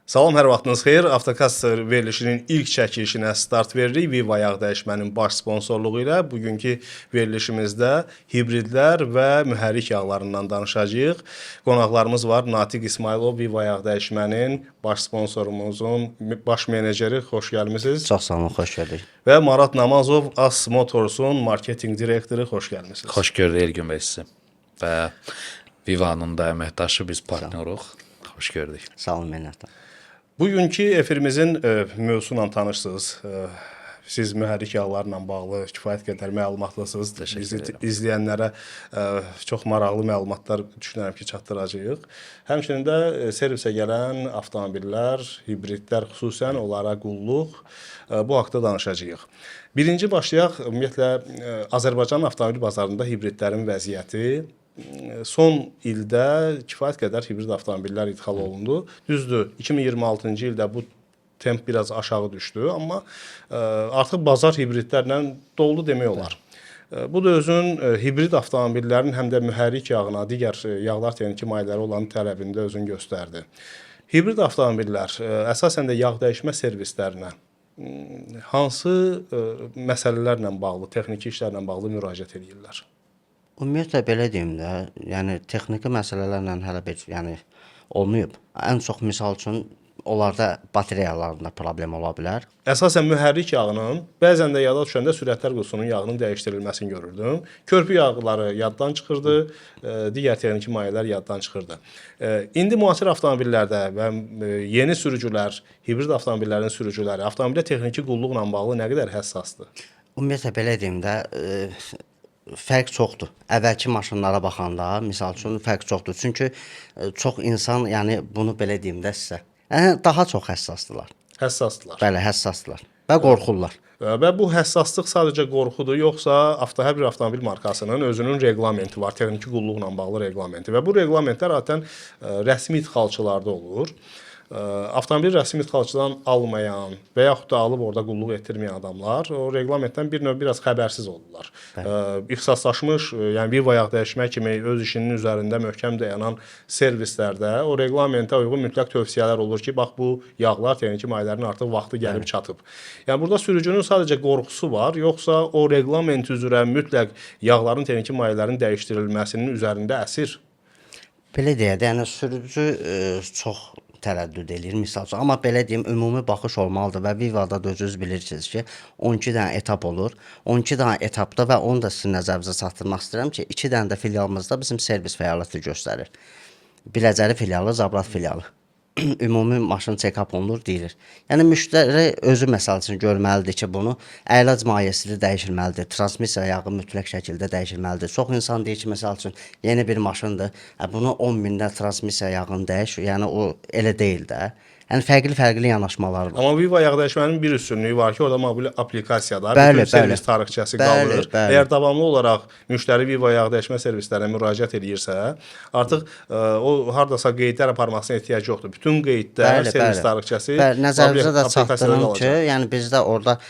Salam, hər vaxtınız xeyir. Avtokast verilişinin ilk çəkilişinə start veririk. Viva yağ dəyişmənin baş sponsorluğu ilə bugünkü verilişimizdə hibridlər və mühərrik yağlarından danışacağıq. Qonaqlarımız var. Natiq İsmailov, Viva yağ dəyişmənin baş sponsorumuzun baş meneceri. Xoş gəlmisiniz. Çox sağ olun, xoş gördük. Və Marat Namazov, As Motorsun marketinq direktoru. Xoş gəlmisiniz. Xoş gördük Elgün bəy sizi. Və Vivanın da əməkdaşı, biz partnyoruq. Xoş gördük. Sağ olun, minnətdaram. Bugünkü efirimizin mövzusuyla tanışsınız. Siz mühərrik yağlarla bağlı kifayət qədər məlumatlısınız. Bizi izləyənlərə çox maraqlı məlumatlar düşünürəm ki, çatdıracağıq. Həmçinin də servisə gələn avtomobillər, hibridlər xüsusən onlara qulluq bu haqqda danışacağıq. Birinci başlayaq ümumiyyətlə Azərbaycan avtomobil bazarında hibridlərin vəziyyəti. Son ildə kifayət qədər hibrid avtomobillər idxal olundu. Düzdür, 2026-cı ildə bu temp biraz aşağı düşdü, amma artıq bazar hibridlərlə doldu demək olar. Bu da özün hibrid avtomobillərin həm də mühərrik yağına, digər yağlar texniki mayeləri olan tələbində özünü göstərdi. Hibrid avtomobillər əsasən də yağ dəyişmə servislərinə hansı məsələlərlə bağlı, texniki işlərlə bağlı müraciət edirlər? Ümumiyyətlə belə deyim də, yəni texniki məsələlərlə hələ olmayıb. Ən çox misal üçün onlarda batareyalarında problem ola bilər. Əsasən mühərrik yağının, bəzən də yada düşəndə sürətlər qutusunun yağının dəyişdirilməsini görürdüm. Körpü yağları yaddan çıxırdı, digər texniki mayelər yaddan çıxırdı. İndi müasir avtomobillərdə və yeni sürücülər, hibrid avtomobillərin sürücüləri avtomobildə texniki qulluqla bağlı nə qədər həssasdır? Ümumiyyətlə belə deyim də, fərq çoxdur. Əvvəlki maşınlara baxanda, misal üçün fərq çoxdur. Çünki çox insan, yəni bunu belə deyim də sizə, daha çox həssasdırlar. Həssasdırlar. Bəli, həssasdırlar və qorxurlar. Və bu həssaslıq sadəcə qorxudur, yoxsa hər bir avtomobil markasının özünün reqlamenti var, texniki qulluqla bağlı reqlamenti və bu reqlamentlər adətən rəsmi idxalçılarda olur. Avtomobil rəsmi idxalçıdan almayan və yaxud da alıb orada qulluq etdirməyən adamlar o reqlamentdən bir növ biraz xəbərsiz olurlar. İxtisaslaşmış, yəni Viva yağ dəyişmə kimi öz işinin üzərində möhkəm dayanan servislərdə o reqlamentə uyğun mütləq tövsiyələr olur ki, bax bu yağlar texniki mayələrin artıq vaxtı gəlib çatıb. Yəni burada sürücünün sadəcə qorxusu var, yoxsa o reqlament üzrə mütləq yağların texniki mayələrin dəyişdirilməsinin üzərində əsir? Belə deyək də, yəni sürücü çox tərəddüd eləyir, misal üçün. Amma belə deyim, ümumi baxış olmalıdır və Vivada da özünüz bilirsiniz ki, 12 dənə etap olur. 12 dənə etapda və onu da sizin nəzərinizə çatdırmaq istəyirəm ki, 2 dənə də filialımızda bizim servis fəaliyyəti göstərir. Biləcəri filialı, Zabrat filialı. Ümumi maşın check-up olunur, deyilir. Yəni müştəri özü məsəl üçün görməlidir ki, bunu əyləc mayesi dəyişilməlidir, transmissiya yağı mütləq şəkildə dəyişilməlidir. Çox insan deyir ki, məsəl üçün yeni bir maşındır, bunu 10 mində transmissiya yağını dəyiş, yəni o elə deyil də. Yəni fərqli yanaşmalar var. Amma Viva yağ dəyişmənin bir üstünlüyü var ki, orada mobil aplikasiyada bütün servis tarixçəsi qalır. Əgər davamlı olaraq müştəri Viva yağ dəyişmə servislərinə müraciət edirsə, artıq o hardasa qeydlər aparmasına ehtiyac yoxdur. Bütün qeydlər, servis tarixçəsi nəzərinizə də çatdırım ki, yəni bizdə orada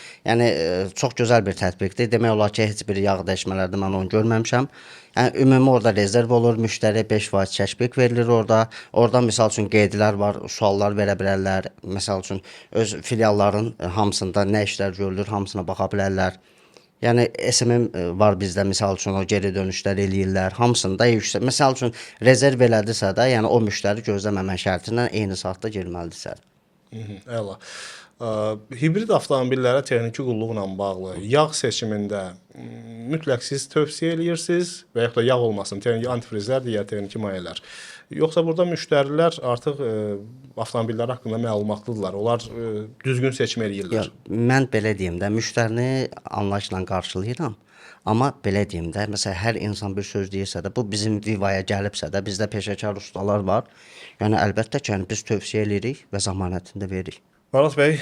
çox gözəl bir tətbiqdir. Demək olar ki, heç bir yağ dəyişmələrdə mən onu görməmişəm. Yəni ümumi orada rezerv olur, müştəriyə 5% kəşfiq verilir orada. Orada misal üçün qeydlər var, suallar verə bilərlər. Misal üçün öz filialların hamısında nə işlər görülür, hamısına baxa bilərlər. Yəni SMM var bizdə, misal üçün o geri dönüşlər eləyirlər, hamısında yüksək. Misal üçün rezerv elədirsə də, yəni o müştəri gözləməmə şərti ilə eyni saatda girməlidirsə. Əla. Hibrid avtomobillərə texniki qulluqla bağlı yağ seçimində mütləq siz tövsiyə eləyirsiniz və yaxud da yağ olmasın, antifrizlər, digər texniki mayələr. Yoxsa burada müştərilər artıq avtomobillər haqqında məlumatlıdırlar, onlar düzgün seçim eləyirlər? Mən belə deyim də, müştərini anlayışla qarşılayıram. Amma belə deyim də, məsələn, hər insan bir söz deyirsə də, bu bizim Vivaya gəlibsə də, bizdə peşəkar ustalar var. Yəni əlbəttə ki, biz tövsiyə eləyirik və zəmanətində veririk. Marat bəy,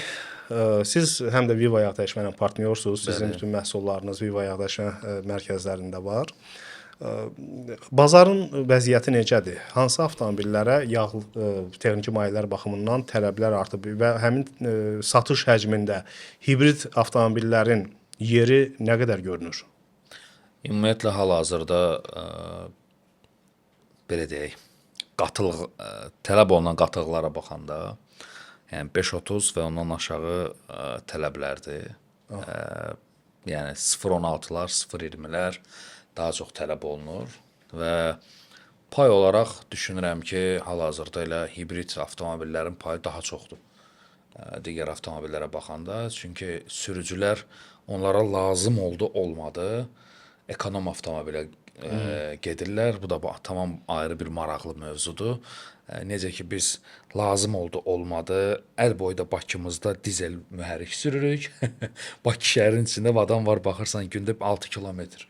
siz həm də Viva yağ dəyişmə ilə partnyorsunuz. Sizin bütün məhsullarınız Viva yağ dəyişmə mərkəzlərində var. Bazarın vəziyyəti necədir? Hansı avtomobillərə yağ texniki mayələr baxımından tələblər artıb və həmin satış həcmində hibrid avtomobillərin yeri nə qədər görünür? Ümumiyyətlə hal-hazırda belə deyək, tələb olunan qatılıqlara baxanda Yəni 5.30 və ondan aşağı tələblərdir. Yəni 0.16-lar, 0.20-lər daha çox tələb olunur və pay olaraq düşünürəm ki, hal-hazırda elə hibrid avtomobillərin payı daha çoxdur digər avtomobillərə baxanda. Çünki sürücülər onlara lazım oldu, olmadı, ekonom avtomobilə gedirlər. Bu da tamam ayrı bir maraqlı mövzudur. Necə ki biz lazım oldu, olmadı, əl boyda Bakımızda dizel mühərrik sürürük. Bakı şəhərinin içində adam var, baxırsan gündə 6 kilometr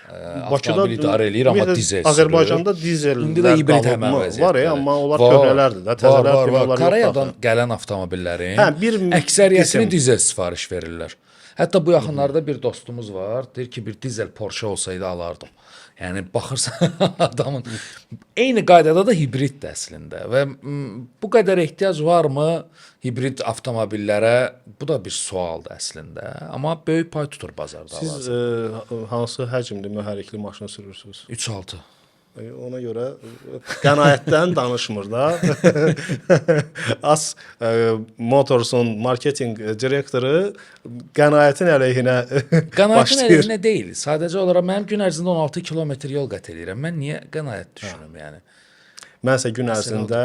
avtomobil idarə eləyir, amma dizel sürür. Azərbaycanda dizel İndi də hibrid həmən vəziyyətdə. Var, amma onlar köhnələrdir də, təzələr kimi onlar yoxdur. Koreyadan gələn avtomobillərin əksəriyyətini dizel sifariş verirlər. Hətta bu yaxınlarda bir dostumuz var, deyir ki, bir dizel Porsche olsaydı alardım. Yəni baxırsan adamın eyni qaydada da hibriddir əslində və bu qədər ehtiyac varmı hibrid avtomobillərə? Bu da bir sualdır əslində, amma böyük pay tutur bazarda. Siz hansı həcmli mühərrikli maşını sürürsünüz? 3.6. Ona görə qənaətdən danışmır da. As Motorsun marketinq direktoru qənaətin əleyhinə Qənaətin əleyhinə deyil. Sadəcə olaraq mənim gün ərzində 16 kilometr yol qət edirəm. Mən niyə qənaət düşünüm yəni? Mən isə gün ərzində,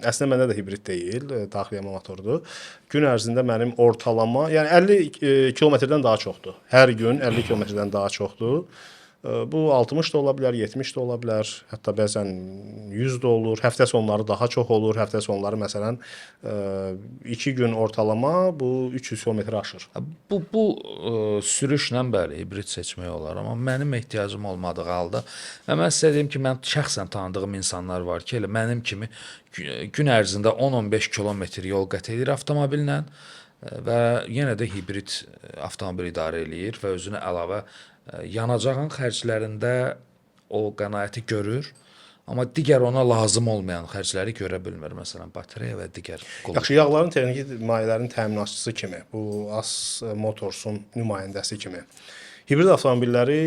əslində məndə də hibrid deyil, daxiliyyə motordur. Gün ərzində mənim ortalama, yəni 50 kilometrdən daha çoxdur. Hər gün 50 kilometrdən daha çoxdur. Bu 60 da ola bilər, 70 də ola bilər, hətta bəzən 100 də olur. Həftə sonları daha çox olur. Həftə sonları məsələn 2 gün ortalama bu 300 kilometr aşır. Bu sürüşlə bəli hibrid seçmək olar, amma mənim ehtiyacım olmadığı halda və mən sizə deyim ki, mən şəxsən tanıdığım insanlar var ki, elə mənim kimi gün ərzində 10-15 kilometr yol qət edir avtomobillə və yenə də hibrid avtomobil idarə eləyir və özünə əlavə yanacağın xərclərində o qənaəti görür, amma digər ona lazım olmayan xərcləri görə bilmir. Məsələn, batareya və digər qulluq. Yaxşı, yağların texniki mayələrin təminatçısı kimi, bu As Motorsun nümayəndəsi kimi hibrid avtomobilləri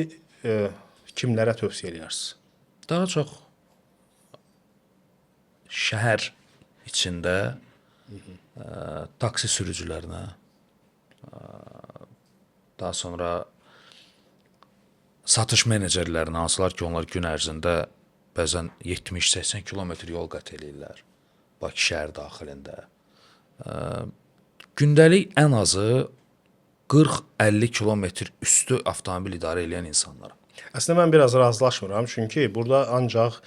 kimlərə tövsiyə edirsiniz? Daha çox şəhər içində taksi sürücülərinə, daha sonra satış menecerlərinə, hansılar ki, onlar gün ərzində bəzən 70-80 kilometr yol qət edirlər Bakı şəhər daxilində. Gündəlik ən azı 40-50 kilometr üstü avtomobil idarə edən insanlar. Əslində mən biraz razılaşmıram, çünki burada ancaq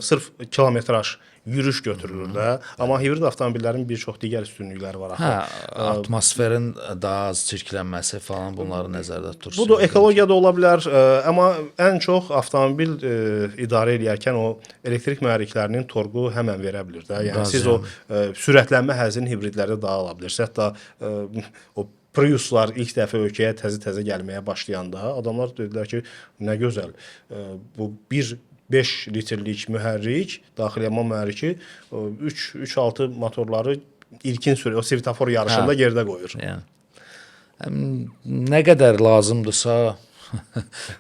sırf kilometraj yürüş götürülür də, amma hibrid avtomobillərin bir çox digər üstünlükləri var axı. Atmosferin daha az çirklənməsi falan bunları nəzərdə tutursunuz. Bu da ekologiya da ola bilər, amma ən çox avtomobil idarə edərkən o elektrik mühərriklərinin torqu həmən verə bilər də. Yəni siz o sürətlənmə həzzini hibridlərdə daha ala bilirsiniz. Hətta o Priuslar ilk dəfə ölkəyə təzə gəlməyə başlayanda adamlar dedilər ki, nə gözəl. Bu 5 litrlik mühərrik, daxiliyyə mühərriki 3.6 motorları ilkin sürə, o svetofor yarışında gerdə qoyur. Yəni nə qədər lazımdırsa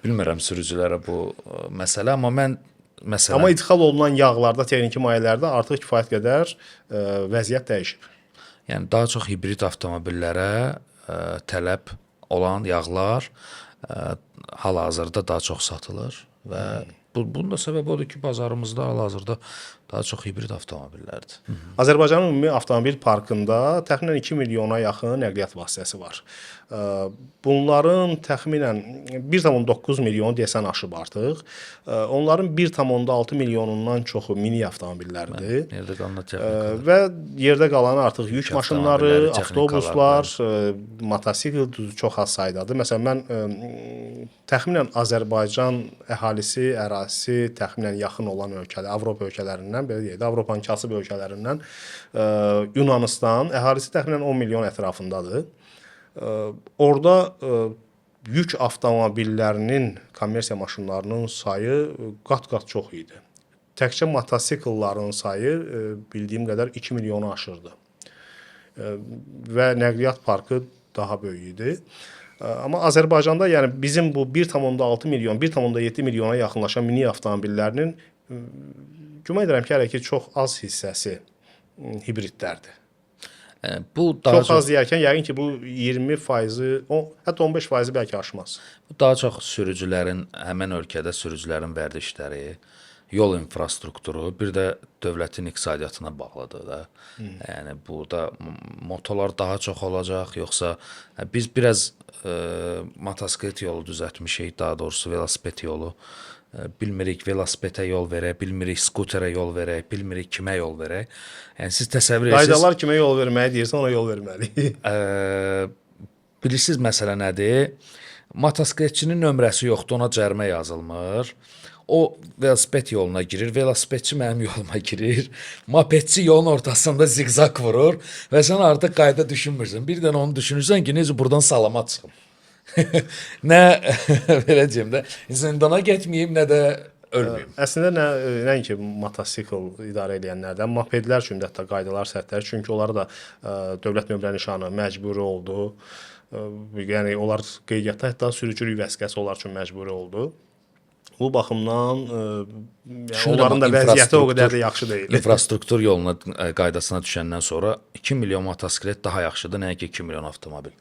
bilmirəm sürücülərə bu məsələ, amma mən məsələn Amma idxal olunan yağlarda, texniki mayələrdə artıq kifayət qədər vəziyyət dəyişib. Yəni daha çox hibrid avtomobillərə tələb olan yağlar hal-hazırda daha çox satılır və bunun da səbəbi odur ki, bazarımızda hal-hazırda daha çox hibrid avtomobillərdir. Azərbaycanın ümumi avtomobil parkında təxminən 2 milyona yaxın nəqliyyat vasitəsi var. Bunların təxminən 1,9 milyon desən aşıb artıq. Onların 1,6 milyonundan çoxu mini avtomobillərdir. Yerdə qalan texnikalar. Və yerdə qalanı artıq yük maşınları, avtobuslar, motosikl çox az saydadır. Məsələn, mən təxminən Azərbaycan ərazisi təxminən yaxın olan ölkələr, Avropa ölkələrindən, belə deyək də, Avropanın kasıb ölkələrindən Yunanıstan əhalisi təxminən 10 milyon ətrafındadır. Orada yük avtomobillərinin, kommersiya maşınlarının sayı qat-qat çox idi. Təkcə motosikillərin sayı bildiyim qədər 2 milyonu aşırdı. Və nəqliyyat parkı daha böyük idi. Amma Azərbaycanda yəni bizim bu 1,6 milyon, 1,7 milyona yaxınlaşan mini avtomobillərinin güman edirəm ki, hələ ki çox az hissəsi hibridlərdir. Bu daha Çox az deyərkən yəqin ki, bu 20%, hətta 15% bəlkə aşmaz. Bu daha çox sürücülərin, həmin ölkədə sürücülərin vərdişləri, yol infrastrukturu, bir də dövlətin iqtisadiyyatına bağlıdır da. Yəni burada motolar daha çox olacaq, yoxsa biz biraz motosiklet yolu düzəltmişik, daha doğrusu velosiped yolu. Bilmirik velosipedə yol verək, bilmirik skuterə yol verək, bilmirik kimə yol verək. Yəni siz təsəvvür edirsiniz. Qaydalar kimə yol verməyi deyirsən, ona yol verməliyik. Bilirsiniz məsələ nədir? Motosikletçinin nömrəsi yoxdur, ona cərimə yazılmır. O velosiped yoluna girir, velosipedçi mənim yoluma girir. Mopedçi yolun ortasında ziqzaq vurur və sən artıq qayda düşünmürsən. Bir dənə onu düşünürsən ki, necə buradan salamat çıxım. Nə belə deyim də, zindana getməyim, nə də ölməyim. Əslində nəinki motosikl idarə edənlərdən, mopedlər üçün də hətta qaydalar sərtlər. Çünki onlara da dövlət nömrə nişanı məcburi oldu. Yəni onlar qeydiyyatda hətta sürücülük vəsiqəsi onlar üçün məcburi oldu. Bu baxımdan onların da vəziyyəti o qədər də yaxşı deyil. İnfrastruktur yoluna qaydasına düşəndən sonra 2 milyon motosiklet daha yaxşıdır, nəinki 2 milyon avtomobil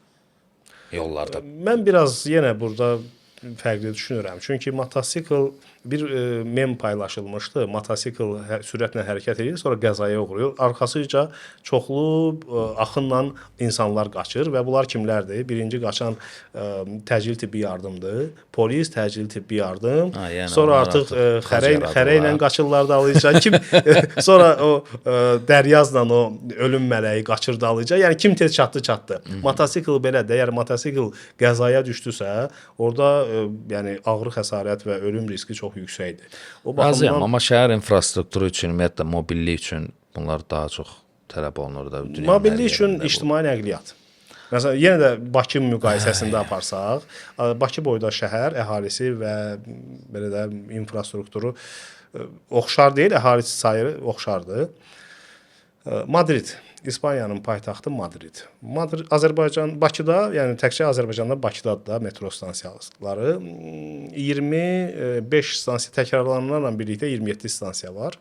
yollarda. Mən biraz yenə burada fərqli düşünürəm. Çünki motosikl bir mem paylaşılmışdı. Motosikl sürətlə hərəkət edir, sonra qəzaya uğrayır. Arxasıca çoxlu axınla insanlar qaçır və bunlar kimlərdir? Birinci qaçan təcili tibbi yardımdır. Polis, təcili tibbi yardım. Yəni sonra artıq xərə ilə qaçırlar dalıca. Kim sonra o dəryazla o ölüm mələyi qaçır dalıca. Yəni kim tez çatdı. Motosikl belədir. Əgər motosikl qəzaya düşdüsə, orada yəni ağır xəsarət və ölüm riski çox yüksəkdir. O baxımdan amma şəhər infrastrukturu üçün, ümumiyyətlə mobillik üçün bunlar daha çox tələb olunur da. Mobillik üçün ictimai nəqliyyat. Məsələn, yenə də Bakı müqayisəsində aparsaq, Bakı boyda şəhər əhalisi və belə də infrastrukturu oxşar deyil, əhalisi sayı oxşardır. Madrid, İspaniyanın paytaxtı Madrid. Azərbaycan, Bakıda, yəni təkcə Azərbaycanda Bakıdadır da metro stansiyaları. 25 stansiya təkrarlananlarla birlikdə 27 stansiya var.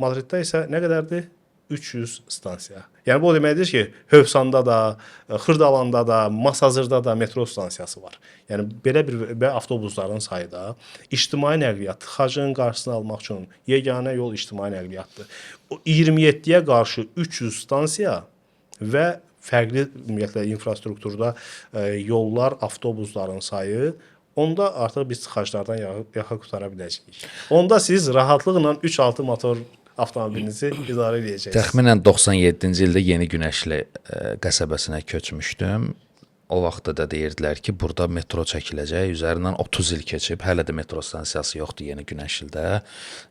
Madriddə isə nə qədərdir? 300 stansiya. Yəni bu o deməkdir ki, Hövsanda da, Xırdalanda da, Masazırda da metro stansiyası var. Yəni belə bir avtobusların sayı da ictimai nəqliyyat tıxacın qarşısını almaq üçün yeganə yol ictimai nəqliyyatdır. O 27-yə qarşı 300 stansiya və fərqli ümumiyyətlə infrastrukturda yollar, avtobusların sayı, onda artıq biz tıxaclardan yaxa qutara biləcəyik. Onda siz rahatlıqla 3-6 motor avtomobilinizi idarə edəcəksiniz. Təxminən 97-ci ildə Yeni Günəşli qəsəbəsinə köçmüşdüm. O vaxtda da deyirdilər ki, burada metro çəkiləcək. Üzərindən 30 il keçib, hələ də metro stansiyası yoxdur Yeni Günəşlidə.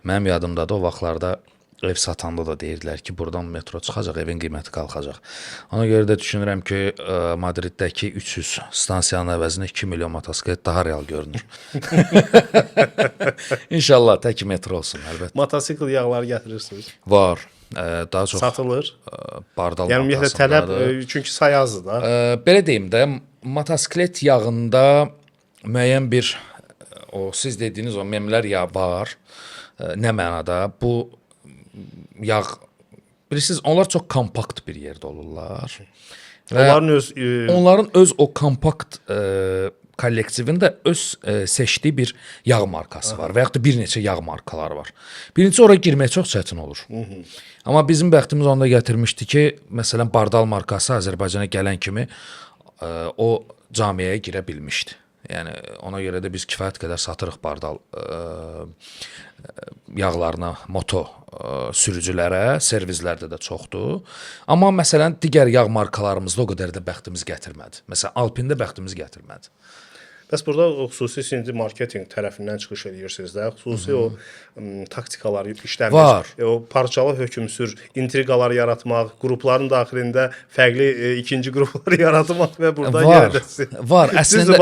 Mənim yadımdadır, o vaxtlarda ev satanda da deyirdilər ki, buradan metro çıxacaq, evin qiyməti qalxacaq. Ona görə də düşünürəm ki, Madriddəki 300 stansiyanın əvəzinə 2 milyon motosiklet daha real görünür. İnşallah tək metro olsun, əlbəttə. Motosikl yağları gətirirsiniz. Var. Daha çox satılır. Bardal yəni ümumiyyətlə tələb, çünki say azdır da. Belə deyim də, motosiklet yağında müəyyən bir o siz dediyiniz o memlər yağ var. Nə mənada? Bu yağ, bilirsiniz, onlar çox kompakt bir yerdə olurlar. Onların öz o kompakt kollektivində öz seçdiyi bir yağ markası var və yaxud da bir neçə yağ markaları var. Birincisi, oraya girmək çox çətin olur. Amma bizim bəxtimiz onda gətirmişdi ki, məsələn, Bardal markası Azərbaycana gələn kimi o camiəyə girə bilmişdi. Yəni ona görə də biz kifayət qədər satırıq Bardal yağlarına, moto sürücülərə, servislərdə də çoxdur. Amma məsələn digər yağ markalarımızda o qədər də bəxtimiz gətirmədi. Məsələn Alpində bəxtimiz gətirmədi. Bəs burada xüsusi indi marketinq tərəfindən çıxış edirsiniz də, xüsusi o taktikalar işləmir. Var. O parçalı hökmsür intriqalar yaratmaq, qrupların daxilində fərqli ikinci qruplar yaratmaq və burada yerədəsiz. Var. Əslində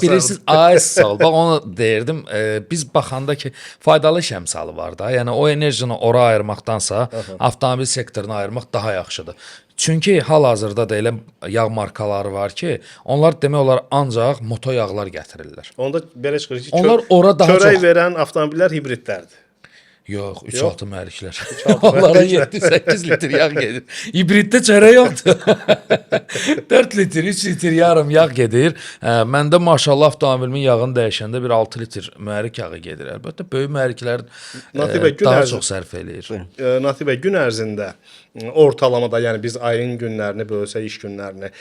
bilirsiniz, sağ ol. Bax onu deyirdim. Biz baxanda ki, faydalı iş əmsalı var da. Yəni o enerjini ora ayırmaqdansa, avtomobil sektoruna ayırmaq daha yaxşıdır. Çünki hal-hazırda da elə yağ markaları var ki, onlar demək olar ancaq moto yağlar gətirirlər. Onda belə çıxır ki, onlar ora daha çörək çox verən avtomobillər hibridlərdir. Yox, 3-6 Yox. mühərriklər. 3-6 Onlara mühərriklər. 7-8 litr yağ gedir. Hibriddə çörək yoxdur. 4 litr, 3 litr yarım yağ gedir. Məndə maşallah avtomobilimin yağını dəyişəndə bir 6 litr mühərrik yağı gedir. Əlbəttə böyük mühərriklər Natiq bəy, gün daha ərzində- çox sərf eləyir. Natiq bəy, gün ərzində ortalamada, yəni biz ayın günlərini bölsək, iş günlərini,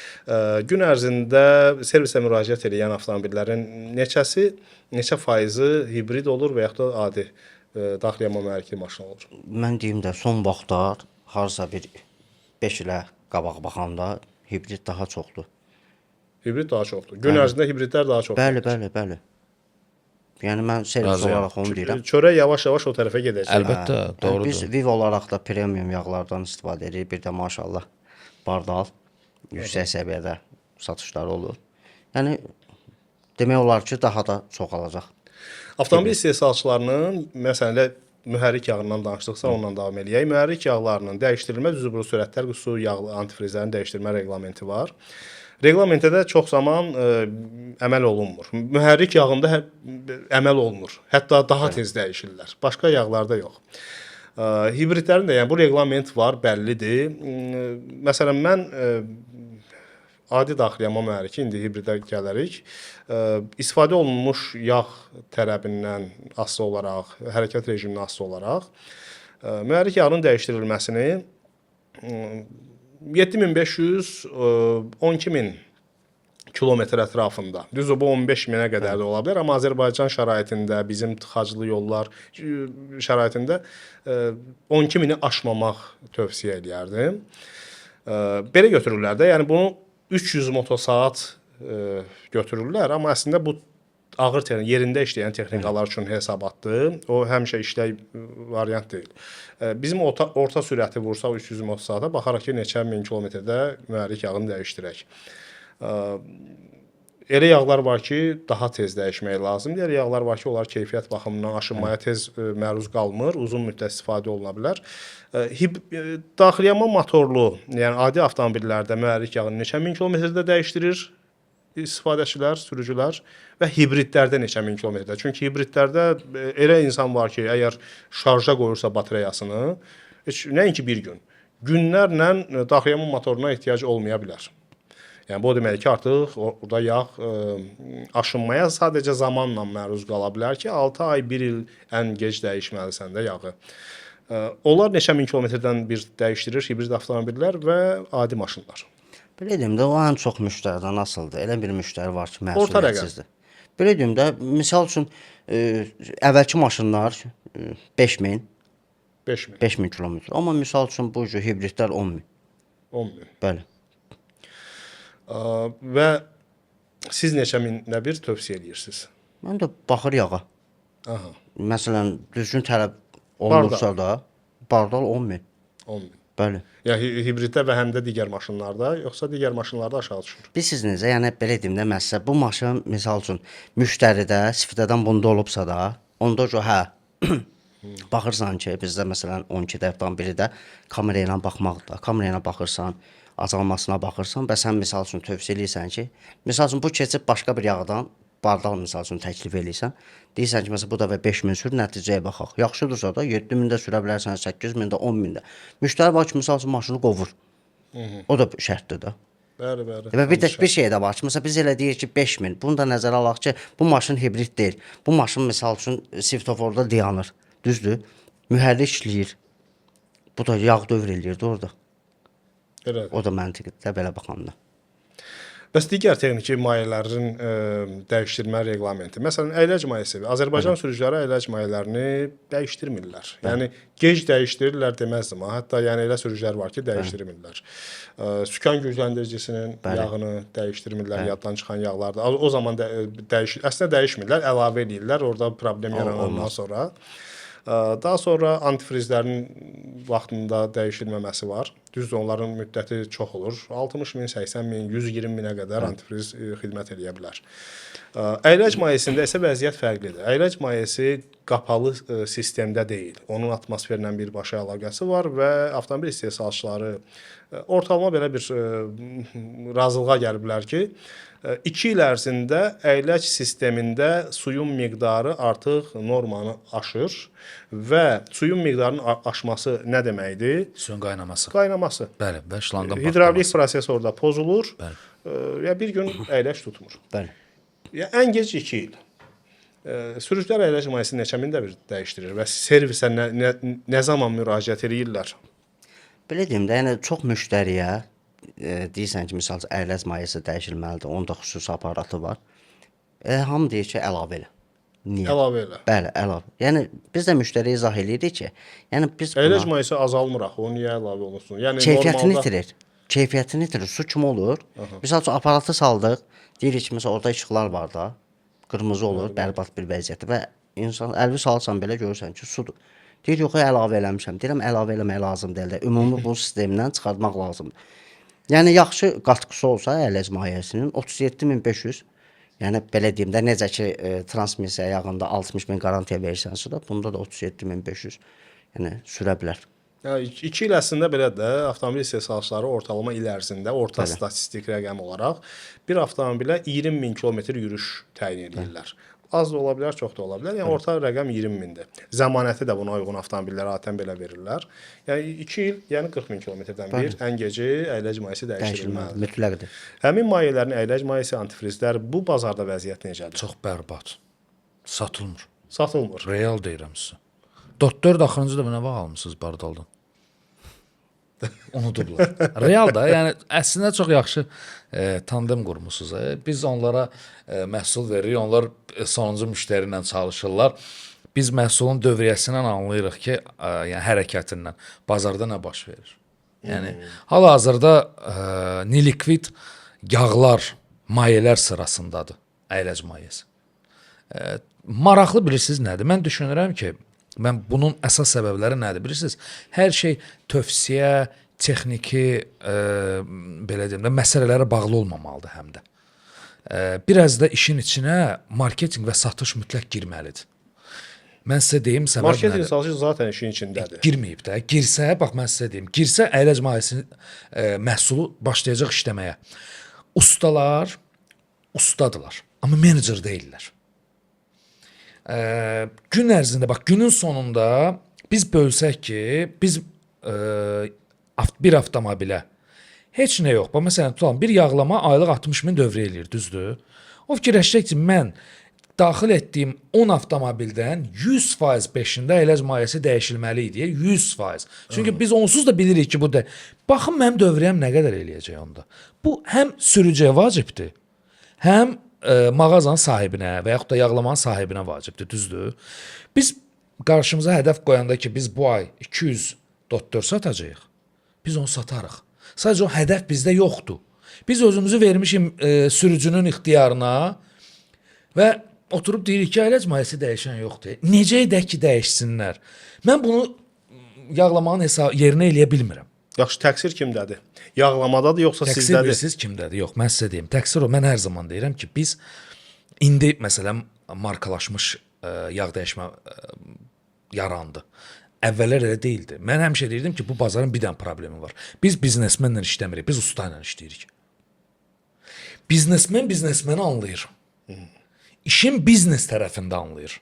gün ərzində servisə müraciət edən avtomobillərin neçə faizi hibrid olur və yaxud da adi daxili yanma mühərrikli maşın olur? Mən deyim də son vaxtlar harsa bir 5 ilə qabaq baxanda hibrid daha çoxdur. Hibrid daha çoxdur. Gün ərzində hibridlər daha çoxdur. Bəli. Yəni mən servis Razıyam. olaraq onu deyirəm. Çörək yavaş-yavaş o tərəfə gedəcək. Əlbəttə, Yəni doğrudur. biz Viv olaraq da premium yağlardan istifadə edirik. Bir də maşallah Bardal yüksək səviyyədə satışları olur. Yəni demək olar ki, daha da çoxalacaq. Avtomobil istehsalçılarının məsələn mühərrik yağından danışdıqsa ondan davam eləyək. Mühərrik yağlarının dəyişdirilmə düzburu sürətlər qüsusu yağlı antifrizlərin dəyişdirmə reqlamenti var. Reglamentdə də çox zaman əməl olunmur. Mühərrik yağında əməl olunur. Hətta daha tez dəyişirlər. Başqa yağlarda yox. Hibridlərin də yəni bu reqlament var, bəllidir. Məsələn mən adi daxili yanma mühərriki, indi hibridə gəlirik. İstifadə olunmuş yağ tərəbindən asılı olaraq, hərəkət rejimindən asılı olaraq mühərrik yağının dəyişdirilməsini 7500 12000 kilometr ətrafında. Düzdür, bu 15000-ə qədər də ola bilər, amma Azərbaycan şəraitində, bizim tıxaclı yollar şəraitində 12000-i aşmamaq tövsiyə edərdim. Belə götürürlər də, yəni bunu 300 motosaat götürürlər, amma əslində bu ağır texnika, yerində işləyən texnikalar üçün hesabatdır. O həmişə işlək variant deyil. Bizim orta sürəti vursaq 300 motosaata, baxaraq ki, neçə min kilometrdə mühərrik yağını dəyişdirək. Elə yağlar var ki, daha tez dəyişmək lazımdır. Elə yağlar var ki, onlar keyfiyyət baxımından aşınmaya tez məruz qalmır, uzun müddət istifadə oluna bilər. Daxili yanma motorlu, yəni adi avtomobillərdə mühərrik yağını neçə min kilometrdə dəyişdirir istifadəçilər, sürücülər və hibridlərdə neçə min kilometrdə. Çünki hibridlərdə elə insan var ki, əgər şarja qoyursa bateriyasını, heç nəinki bir gün, günlərlə daxili yanma motoruna ehtiyac olmaya bilər. Yəni bu demək ki, artıq orada yağ aşınmaya sadəcə zamanla məruz qala bilər ki, 6 ay, 1 il ən gec dəyişməlisən də yağı. Onlar neçə min kilometrdən bir dəyişdirir hibrid avtomobillər və adi maşınlar. Belə deyim də, o ən çox müştəridən asılıdır. Elə bir müştəri var ki, məsuliyyətsizdir. Belə deyim də, misal üçün əvvəlki maşınlar 5000 kilometr. Amma misal üçün bu cür hibridlər 10000. 10000. Bəli. Və siz neçə minlə bir tövsiyə edirsiniz? Mən də baxır yağa. Aha. Məsələn, düzgün tələb olunursa da, Bardal 10000. 10000. Bəli. Yəni hibriddə və həm də digər maşınlarda, yoxsa digər maşınlarda aşağı düşür? Bilirsiniz necə? Yəni belə deyim də, məsələn, bu maşın misal üçün müştəridə sifətdən bunda olubsa da, onda ki, baxırsan ki, bizdə məsələn 12 dəfədən biri də kamera ilə baxmaqdır. Kamera ilə baxırsan, azalmasına baxırsan və sən misal üçün tövsiyə eləyirsən ki, misal üçün bu keçib başqa bir yağdan Bardal misal üçün təklif eləyirsən, deyirsən ki, məsələn bu da və 5000 sür, nəticəyə baxaq. Yaxşıdırsa da 7000 də sürə bilərsən, 8000 də, 10000 də. Müştəri var ki, misal üçün maşını qovur. O da şərtdir də. Bəli. Və bir şey də var ki, məsələn biz elə deyirik ki 5000. Bunu da nəzərə alaq ki, bu maşın hibrid deyil. Bu maşın misal üçün svetoforda dayanır. Düzdür? Mühərrik işləyir. Bu da yağ dövr eləyir də orada. Elədir. O da məntiqdir belə baxanda. Bəs digər texniki mayələrin dəyişdirmə reqlamenti. Məsələn, əyləc mayəsi. Azərbaycan sürücüləri əyləc mayələrini dəyişdirmirlər. Yəni gec dəyişdirirlər deməzdim. Hətta yəni elə sürücülər var ki, dəyişdirmirlər. Sükan gücləndiricisinin yağını dəyişdirmirlər, yaddan çıxan yağlarda. O zaman əslində dəyişmirlər, əlavə edirlər. Orada problem yaranandan sonra. Daha sonra antifrizlərin vaxtında dəyişilməməsi var. Düzdür, onların müddəti çox olur. 60 min, 80 min, 120 minə qədər antifriz xidmət edə bilər. Əyləc mayesində isə vəziyyət fərqlidir. Əyləc mayesi qapalı sistemdə deyil. Onun atmosferlə birbaşa əlaqəsi var və avtomobil istehsalçıları ortalama belə bir razılığa gəliblər ki, 2 il ərzində əyləc sistemində suyun miqdarı artıq normanı aşır və suyun miqdarının aşması nə deməkdir? Suyun qaynaması. Qaynaması. Bəli, və şlanqın Hidravlik proses orada pozulur. Bəli. Ya bir gün əyləc tutmur. Bəli. Ya ən gec 2 il. Sürücülər əyləc mayesini neçə mində bir dəyişdirir və servisə nə zaman müraciət edirlər? Belə deyim də, yəni çox müştəriyə deyirsən ki, misal üçün əyləc mayesi dəyişilməlidir, onda xüsusi aparatı var. Hamı deyir ki, əlavə elə. Niyə? Əlavə elə. Bəli, əlavə. Yəni biz də müştəriyə izah eləyirik ki, yəni biz Əyləc mayesi azalmıraq, o niyə əlavə olunsun? Yəni keyfiyyətini itirir. Keyfiyyətini itirir. Su kimi olur. Misal üçün aparatı saldıq, deyirik ki, məsələn orada işıqlar var da, qırmızı olur, bərbad bir vəziyyətdə və insan əlvi salsan belə görürsən ki, sudur. Deyir, yox, əlavə eləmişəm. Deyirəm, əlavə eləmək lazım deyil. Ümumi bu sistemdən çıxartmaq lazımdır. Yəni yaxşı qatqısı olsa əyləc mayesinin 37500, yəni belə deyim də, necə ki transmissiya ayağında 60000 qarantiya versənsə də, bunda da 37500 yəni sürə bilər. 2 il əslində belə də avtomobil istehsalçıları ortalama il ərzində orta statistik rəqəm olaraq bir avtomobilə 20 min kilometr yürüş təyin edirlər. Az da ola bilər, çox da ola bilər. Yəni orta rəqəm 20 mindir. Zəmanəti də buna uyğun avtomobillərə adətən belə verirlər. Yəni 2 il, yəni 40 min kilometrdən bir ən geci əyləc mayesi dəyişdirilməlidir. Mütləqdir. Həmin mayələrin əyləc mayesi, antifrizlər bu bazarda vəziyyət necədir? çox bərbad. Satılmır. Satılmır. Real deyirəm sizə. 4 axırıncı da nə vaxt almısınız Bardaldan? Unudublar. Real da, yəni əslində çox yaxşı tandem qurmusunuz. Biz onlara məhsul veririk, onlar sonuncu müştəri ilə çalışırlar. Biz məhsulun dövriyyəsindən anlayırıq ki, yəni hərəkətindən bazarda nə baş verir. Yəni hal-hazırda nilikvid yağlar, mayelər sırasındadır əyləc mayesi. Maraqlı bilirsiniz nədir? Mən düşünürəm ki, mən bunun əsas səbəbləri nədir bilirsiniz? Hər şey tövsiyə, texniki, belə deyim də, məsələlərə bağlı olmamalıdır həm də. Biraz da işin içinə marketinq və satış mütləq girməlidir. Mən sizə deyim səbəb nədir? Marketinq satışı zaten işin içindədir. Girməyib də. Girsə, bax mən sizə deyim, girsə əyləc mayesinin məhsulu başlayacaq işləməyə. Ustalar ustadılar, amma menecer deyillər. Gün ərzində, bax günün sonunda biz bölsək ki, biz bir avtomobilə heç nə yox. Bax məsələn tutalım, bir yağlama aylıq 60 min dövrə eləyir, düzdür? O fikirləşəcək ki, mən daxil etdiyim 10 avtomobildən 100% 5-ində əyləc mayesi dəyişilməli idi, 100%. Çünki biz onsuz da bilirik ki, bu da baxın mənim dövrəyəm nə qədər eləyəcək onda. Bu həm sürücüyə vacibdir, həm mağazanın sahibinə və yaxud da yağlamanın sahibinə vacibdir, düzdür? Biz qarşımıza hədəf qoyanda ki, biz bu ay 200 dottor satacağıq, biz onu satarıq. Sadəcə o hədəf bizdə yoxdur. Biz özümüzü vermişik sürücünün ixtiyarına və oturub deyirik ki, əyləc mayesi dəyişən yoxdur. Necə edək ki, dəyişsinlər? Mən bunu yağlamanın yerinə eləyə bilmirəm. Yaxşı, təqsir kimdədir? Yağlamadadır yoxsa Təqsir sizdədir? bilirsiniz kimdədir? Yox, mən sizə deyim. Təqsir o. Mən hər zaman deyirəm ki, biz indi məsələn markalaşmış yağ dəyişmə yarandı. Əvvəllər elə deyildi. Mən həmişə deyirdim ki, bu bazarın bir dənə problemi var. Biz biznesmenlə işləmirik, biz usta ilə işləyirik. Biznesmen biznesmeni anlayır. İşin biznes tərəfində anlayır.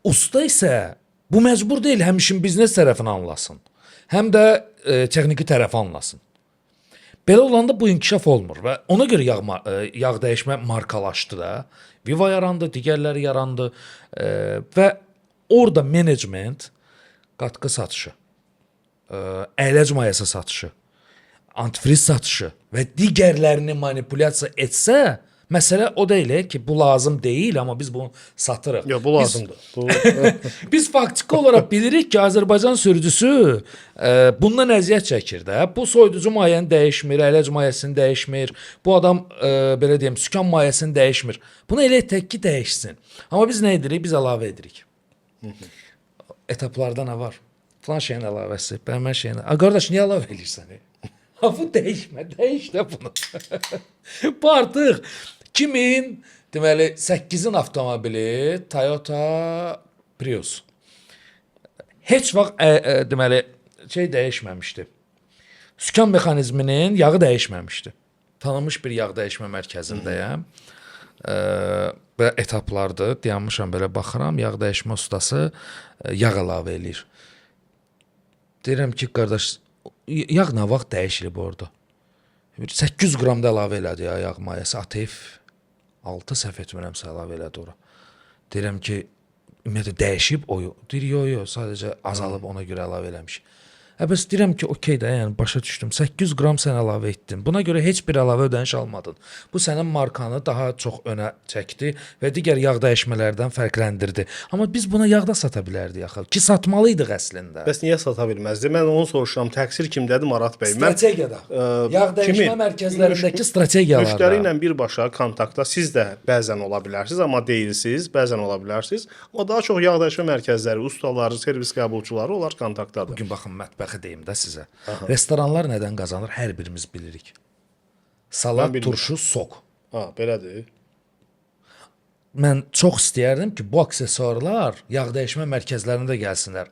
Usta isə bu məcbur deyil, həm işin biznes tərəfini anlasın, həm də texniki tərəfi anlasın. Belə olanda bu inkişaf olmur və ona görə yağ dəyişmə markalaşdı da. Viva yarandı, digərləri yarandı və orada menecment, qatqı satışı, əyləc mayesi satışı, antifriz satışı və digərlərini manipulyasiya etsə, məsələ o deyil ki, bu lazım deyil, amma biz bunu satırıq. Yox, bu lazımdır. Biz faktiki olaraq bilirik ki, Azərbaycan sürücüsü bundan əziyyət çəkir də. Bu soyuducu mayəni dəyişmir, əyləc mayesini dəyişmir. Bu adam belə deyim, sükan mayesini dəyişmir. Bunu elə etək ki, dəyişsin. Amma biz nə edirik? Biz əlavə edirik. Etaplarda nə var? Falan şeyin əlavəsi, bənmən şeyin. Qardaş, niyə əlavə edirsən? Ha bu dəyiş də bunu. Bu artıq 2008-in avtomobili Toyota Prius. Heç vaxt deməli şey dəyişməmişdi. Sükan mexanizminin yağı dəyişməmişdi. Tanınmış bir yağ dəyişmə mərkəzindəyəm. Belə etaplardır. Dayanmışam belə baxıram, yağ dəyişmə ustası yağ əlavə eləyir. Deyirəm ki, qardaş, yağ nə vaxt dəyişilib orada? 800 qram da əlavə elədi ya yağ mayası. ATF 6 səhv etmirəmsə əlavə elədi ora. Deyirəm ki, ümumiyyətlə dəyişib o. Deyir, yox, sadəcə azalıb ona görə əlavə eləmiş. Bəs deyirəm ki, okey də, yəni başa düşdüm. 800 qram sən əlavə etdin. Buna görə heç bir əlavə ödəniş almadın. Bu sənin markanı daha çox önə çəkdi və digər yağ dəyişmələrdən fərqləndirdi. Amma biz buna yağ da sata bilərdik axı. Ki satmalıydıq əslində. Bəs niyə sata bilməzdi? Mən onu soruşuram. Təqsir kimdədir Marat bəy? Strategiyada. Yağ dəyişmə mərkəzlərindəki strategiyalarda. Müştəri ilə birbaşa kontaktda siz də bəzən ola bilərsiniz, amma deyilsiniz, bəzən ola bilərsiniz. Amma daha çox yağ dəyişmə mərkəzləri, ustaları, servis qəbulçuları onlar kontaktdadır. Bugün baxın mətbəxi deyim də sizə. Restoranlar nədən qazanır? Hər birimiz bilirik. Salat, turşu, sok. Ha, belədir. Mən çox istəyərdim ki, bu aksesuarlar yağ dəyişmə mərkəzlərində gəlsinlər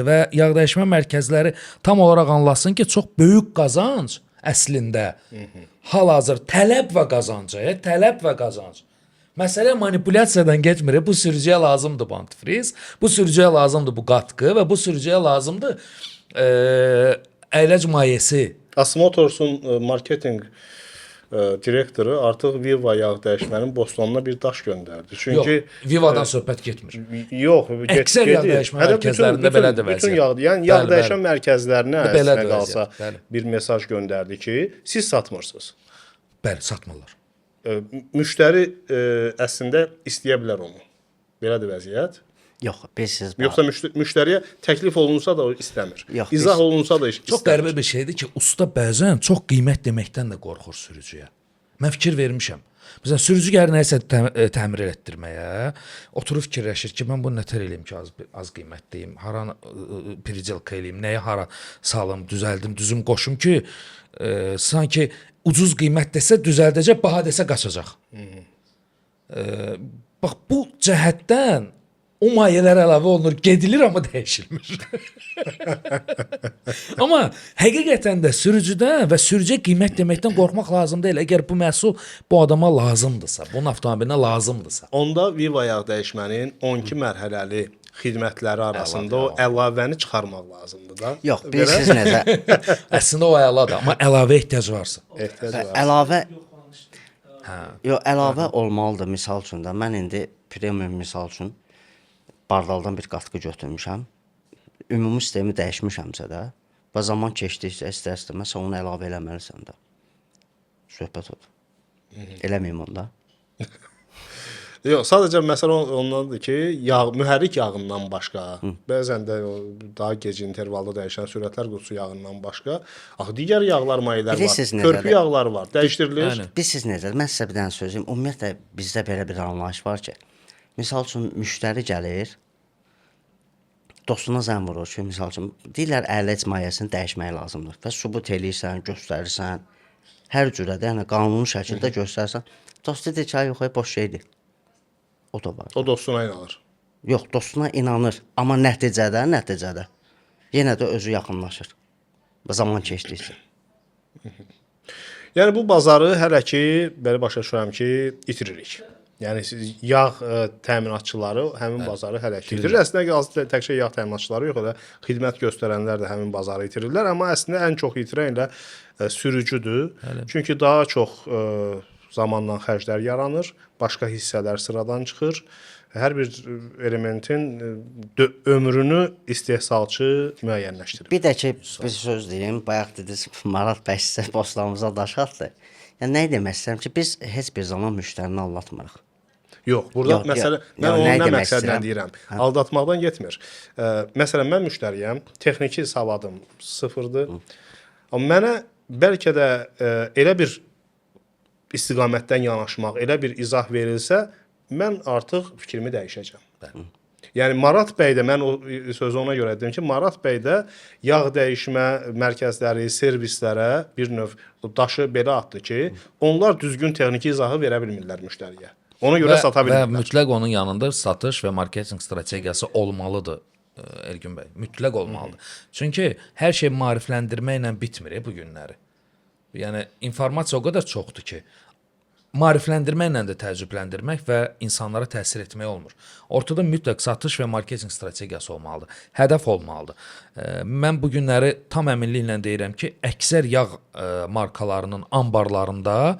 və yağ dəyişmə mərkəzləri tam olaraq anlasın ki, çox böyük qazanc əslində hal-hazır tələb və qazanc, tələb və qazanc. Məsələ manipulyasiyadan getmir. Bu sürücüyə lazımdır bu antifriz, bu sürücüyə lazımdır bu qatqı və bu sürücüyə lazımdır əyləc mayesi. Asmotorsun marketinq direktoru artıq Viva yağ dəyişmənin Bostonuna bir daş göndərdi. Çünki Vivadan söhbət getmir. Yox, əksər yağ dəyişmə mərkəzlərində belədir vəziyyət. Bütün yağ, yəni yağ dəyişmə mərkəzlərinə əslində qalsa bəli. bir mesaj göndərdi ki, siz satmırsınız. Bəli, satmırlar. Müştəri əslində istəyə bilər onu. Belədir vəziyyət. Yox, bilirsiz. Yoxsa müştəriyə təklif olunsa da o istəmir. Yox, İzah olunsa da istəmir. Çox qəribə bir şeydir ki, usta bəzən çox qiymət deməkdən də qorxur sürücüyə. Mən fikir vermişəm. Məsələn, sürücü gəlir nəyisə təmir etdirməyə, oturub fikirləşir ki, mən bunu nətər eləyim ki, az qiymətdəyim, hara pricelka eləyim, nəyə hara salım, düzəldim, düzüm qoşum ki, sanki ucuz qiymət desə düzəldəcək, baha desə qaçacaq. Bax, bu cəhətdən o mayələr əlavə olunur, gedilir, amma dəyişilmir. Amma həqiqətən də sürücüdən və sürücüyə qiymət deməkdən qorxmaq lazım deyil. Əgər bu məhsul bu adama lazımdırsa, bunun avtomobilinə lazımdırsa. Onda Viva yağ dəyişmənin 12 mərhələli xidmətləri arasında o əlavəni çıxarmaq lazımdır da. Yox, bilirsiniz necə? Əslində o əladır, amma əlavə ehtiyac varsa. Əlavə yox, əlavə olmalıdır misal üçün də. Mən indi premium misal üçün Bardaldan bir qatqı götürmüşəm. Ümumi sistemi dəyişmişəmsə də və zaman keçdikcə istər-istəməz onu əlavə eləməlisən də. Söhbət odur. Eləməyim onda. Yox, sadəcə məsələ ondadır ki, mühərrik yağından başqa, bəzən də daha gec intervalda dəyişən sürətlər qutusu yağından başqa, digər yağlar, mayələr var, körpü yağlar var, dəyişdirilir. Bilirsiniz necə? Mən sizə bir dənə söyləyim. Ümumiyyətlə bizdə belə bir anlayış var ki, misal üçün müştəri gəlir, dostuna zəng vurur ki, misal üçün deyirlər əyləc mayəsini dəyişmək lazımdır və sübut eləyirsən, göstərirsən, hər cürə də, yəni qanuni şəkildə göstərsən. Dost deyir ki, yox, boş şeydir. O da var. O dostuna inanır. Yox, dostuna inanır, amma nəticədə yenə də özü yaxınlaşır. Zaman keçdikcə. Yəni bu bazarı hələ ki, belə başa düşürəm ki, itiririk. Yəni yağ təminatçıları həmin bazarı hələ ki itirir. Əslində təkcə yağ təminatçıları yox, elə xidmət göstərənlər də həmin bazarı itirirlər, amma əslində ən çox itirən elə sürücüdür. Çünki daha çox zamanla xərclər yaranır, başqa hissələr sıradan çıxır. Hər bir elementin ömrünü istehsalçı müəyyənləşdirir. Bir də ki, bir söz deyim, bayaq dediniz, Marat bəy sizə postlarımıza daş atdı. Yəni nə demək istəyirəm ki, biz heç bir zaman müştərini aldatmırıq. Yox, burada məsələ, mən onu nə məqsədlə deyirəm, aldatmaqdan getmir. Məsələn, mən müştəriyəm, texniki savadım sıfırdır. Amma mənə bəlkə də elə bir istiqamətdən yanaşmaq, elə bir izah verilsə, mən artıq fikrimi dəyişəcəm. Yəni Marat bəy də mən o sözü ona görə dedim ki, Marat bəy də yağ dəyişmə mərkəzləri, servislərə bir növ daşı belə atdı ki, onlar düzgün texniki izahı verə bilmirlər müştəriyə. Ona görə sata Və bilmirlər. mütləq onun yanında satış və marketinq strategiyası olmalıdır Elgün bəy. Mütləq olmalıdır. Çünki hər şey maarifləndirməklə bitmir bu günləri. Yəni informasiya o qədər çoxdur ki, maarifləndirməklə də təəccübləndirmək və insanlara təsir etmək olmur. Ortada mütləq satış və marketinq strategiyası olmalıdır. Hədəf olmalıdır. Mən bu günləri tam əminliklə deyirəm ki, əksər yağ markalarının anbarlarında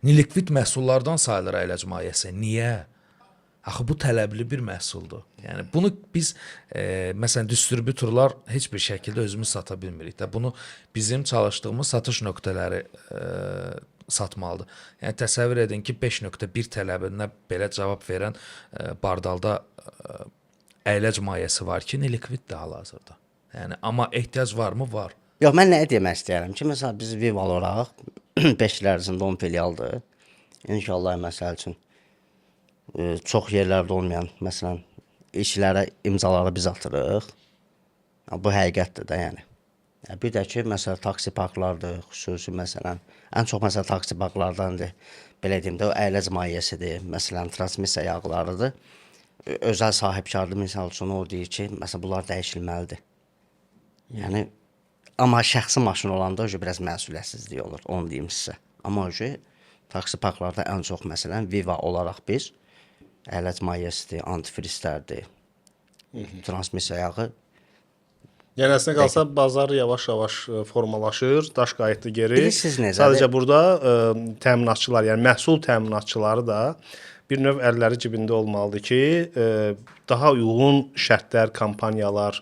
nelikvid məhsullardan sayılır əyləc mayeəsi. Niyə? Axı bu tələbli bir məhsuldur. Yəni bunu biz məsələn distributorlar heç bir şəkildə özümüz sata bilmirik də. Bunu bizim çalışdığımız satış nöqtələri satmalıdır. Yəni təsəvvür edin ki, 5.1 tələbinə belə cavab verən bardalda əyləc mayesi var ki, nelikviddir hal-hazırda. Yəni amma ehtiyac varmı? Var. Yox, mən nə demək istəyirəm ki, məsələn biz Viva olaraq 5 il ərzində 10 filialdır. İnşallah məsəl üçün çox yerlərdə olmayan, məsələn, işlərə, imzaları biz atırıq. Bu həqiqətdir də, yəni. Bir də ki, məsələn, taksi parklardır, xüsusi məsələn, ən çox məsələn taksi parklardandır. Belə deyim də, o əyləc mayesidir, məsələn, transmissiya yağlarıdır. Özəl sahibkarlı misal üçün o deyir ki, məsələn, bunlar dəyişilməlidir. Yəni, amma şəxsi maşın olanda o biraz məsuliyyətsizlik olur, onu deyim sizə. Amma o taksi parklarda ən çox məsələn, Viva olaraq biz əyləc mayesidir, antifrizlərdir, transmissiya yağı. Yəni əslində qalsa bazar yavaş-yavaş formalaşır, daş qayıtdı geri. Bilirsiniz necədir? Sadəcə burada təminatçılar, yəni məhsul təminatçıları da bir növ əlləri cibində olmalıdır ki, daha uyğun şərtlər, kampaniyalar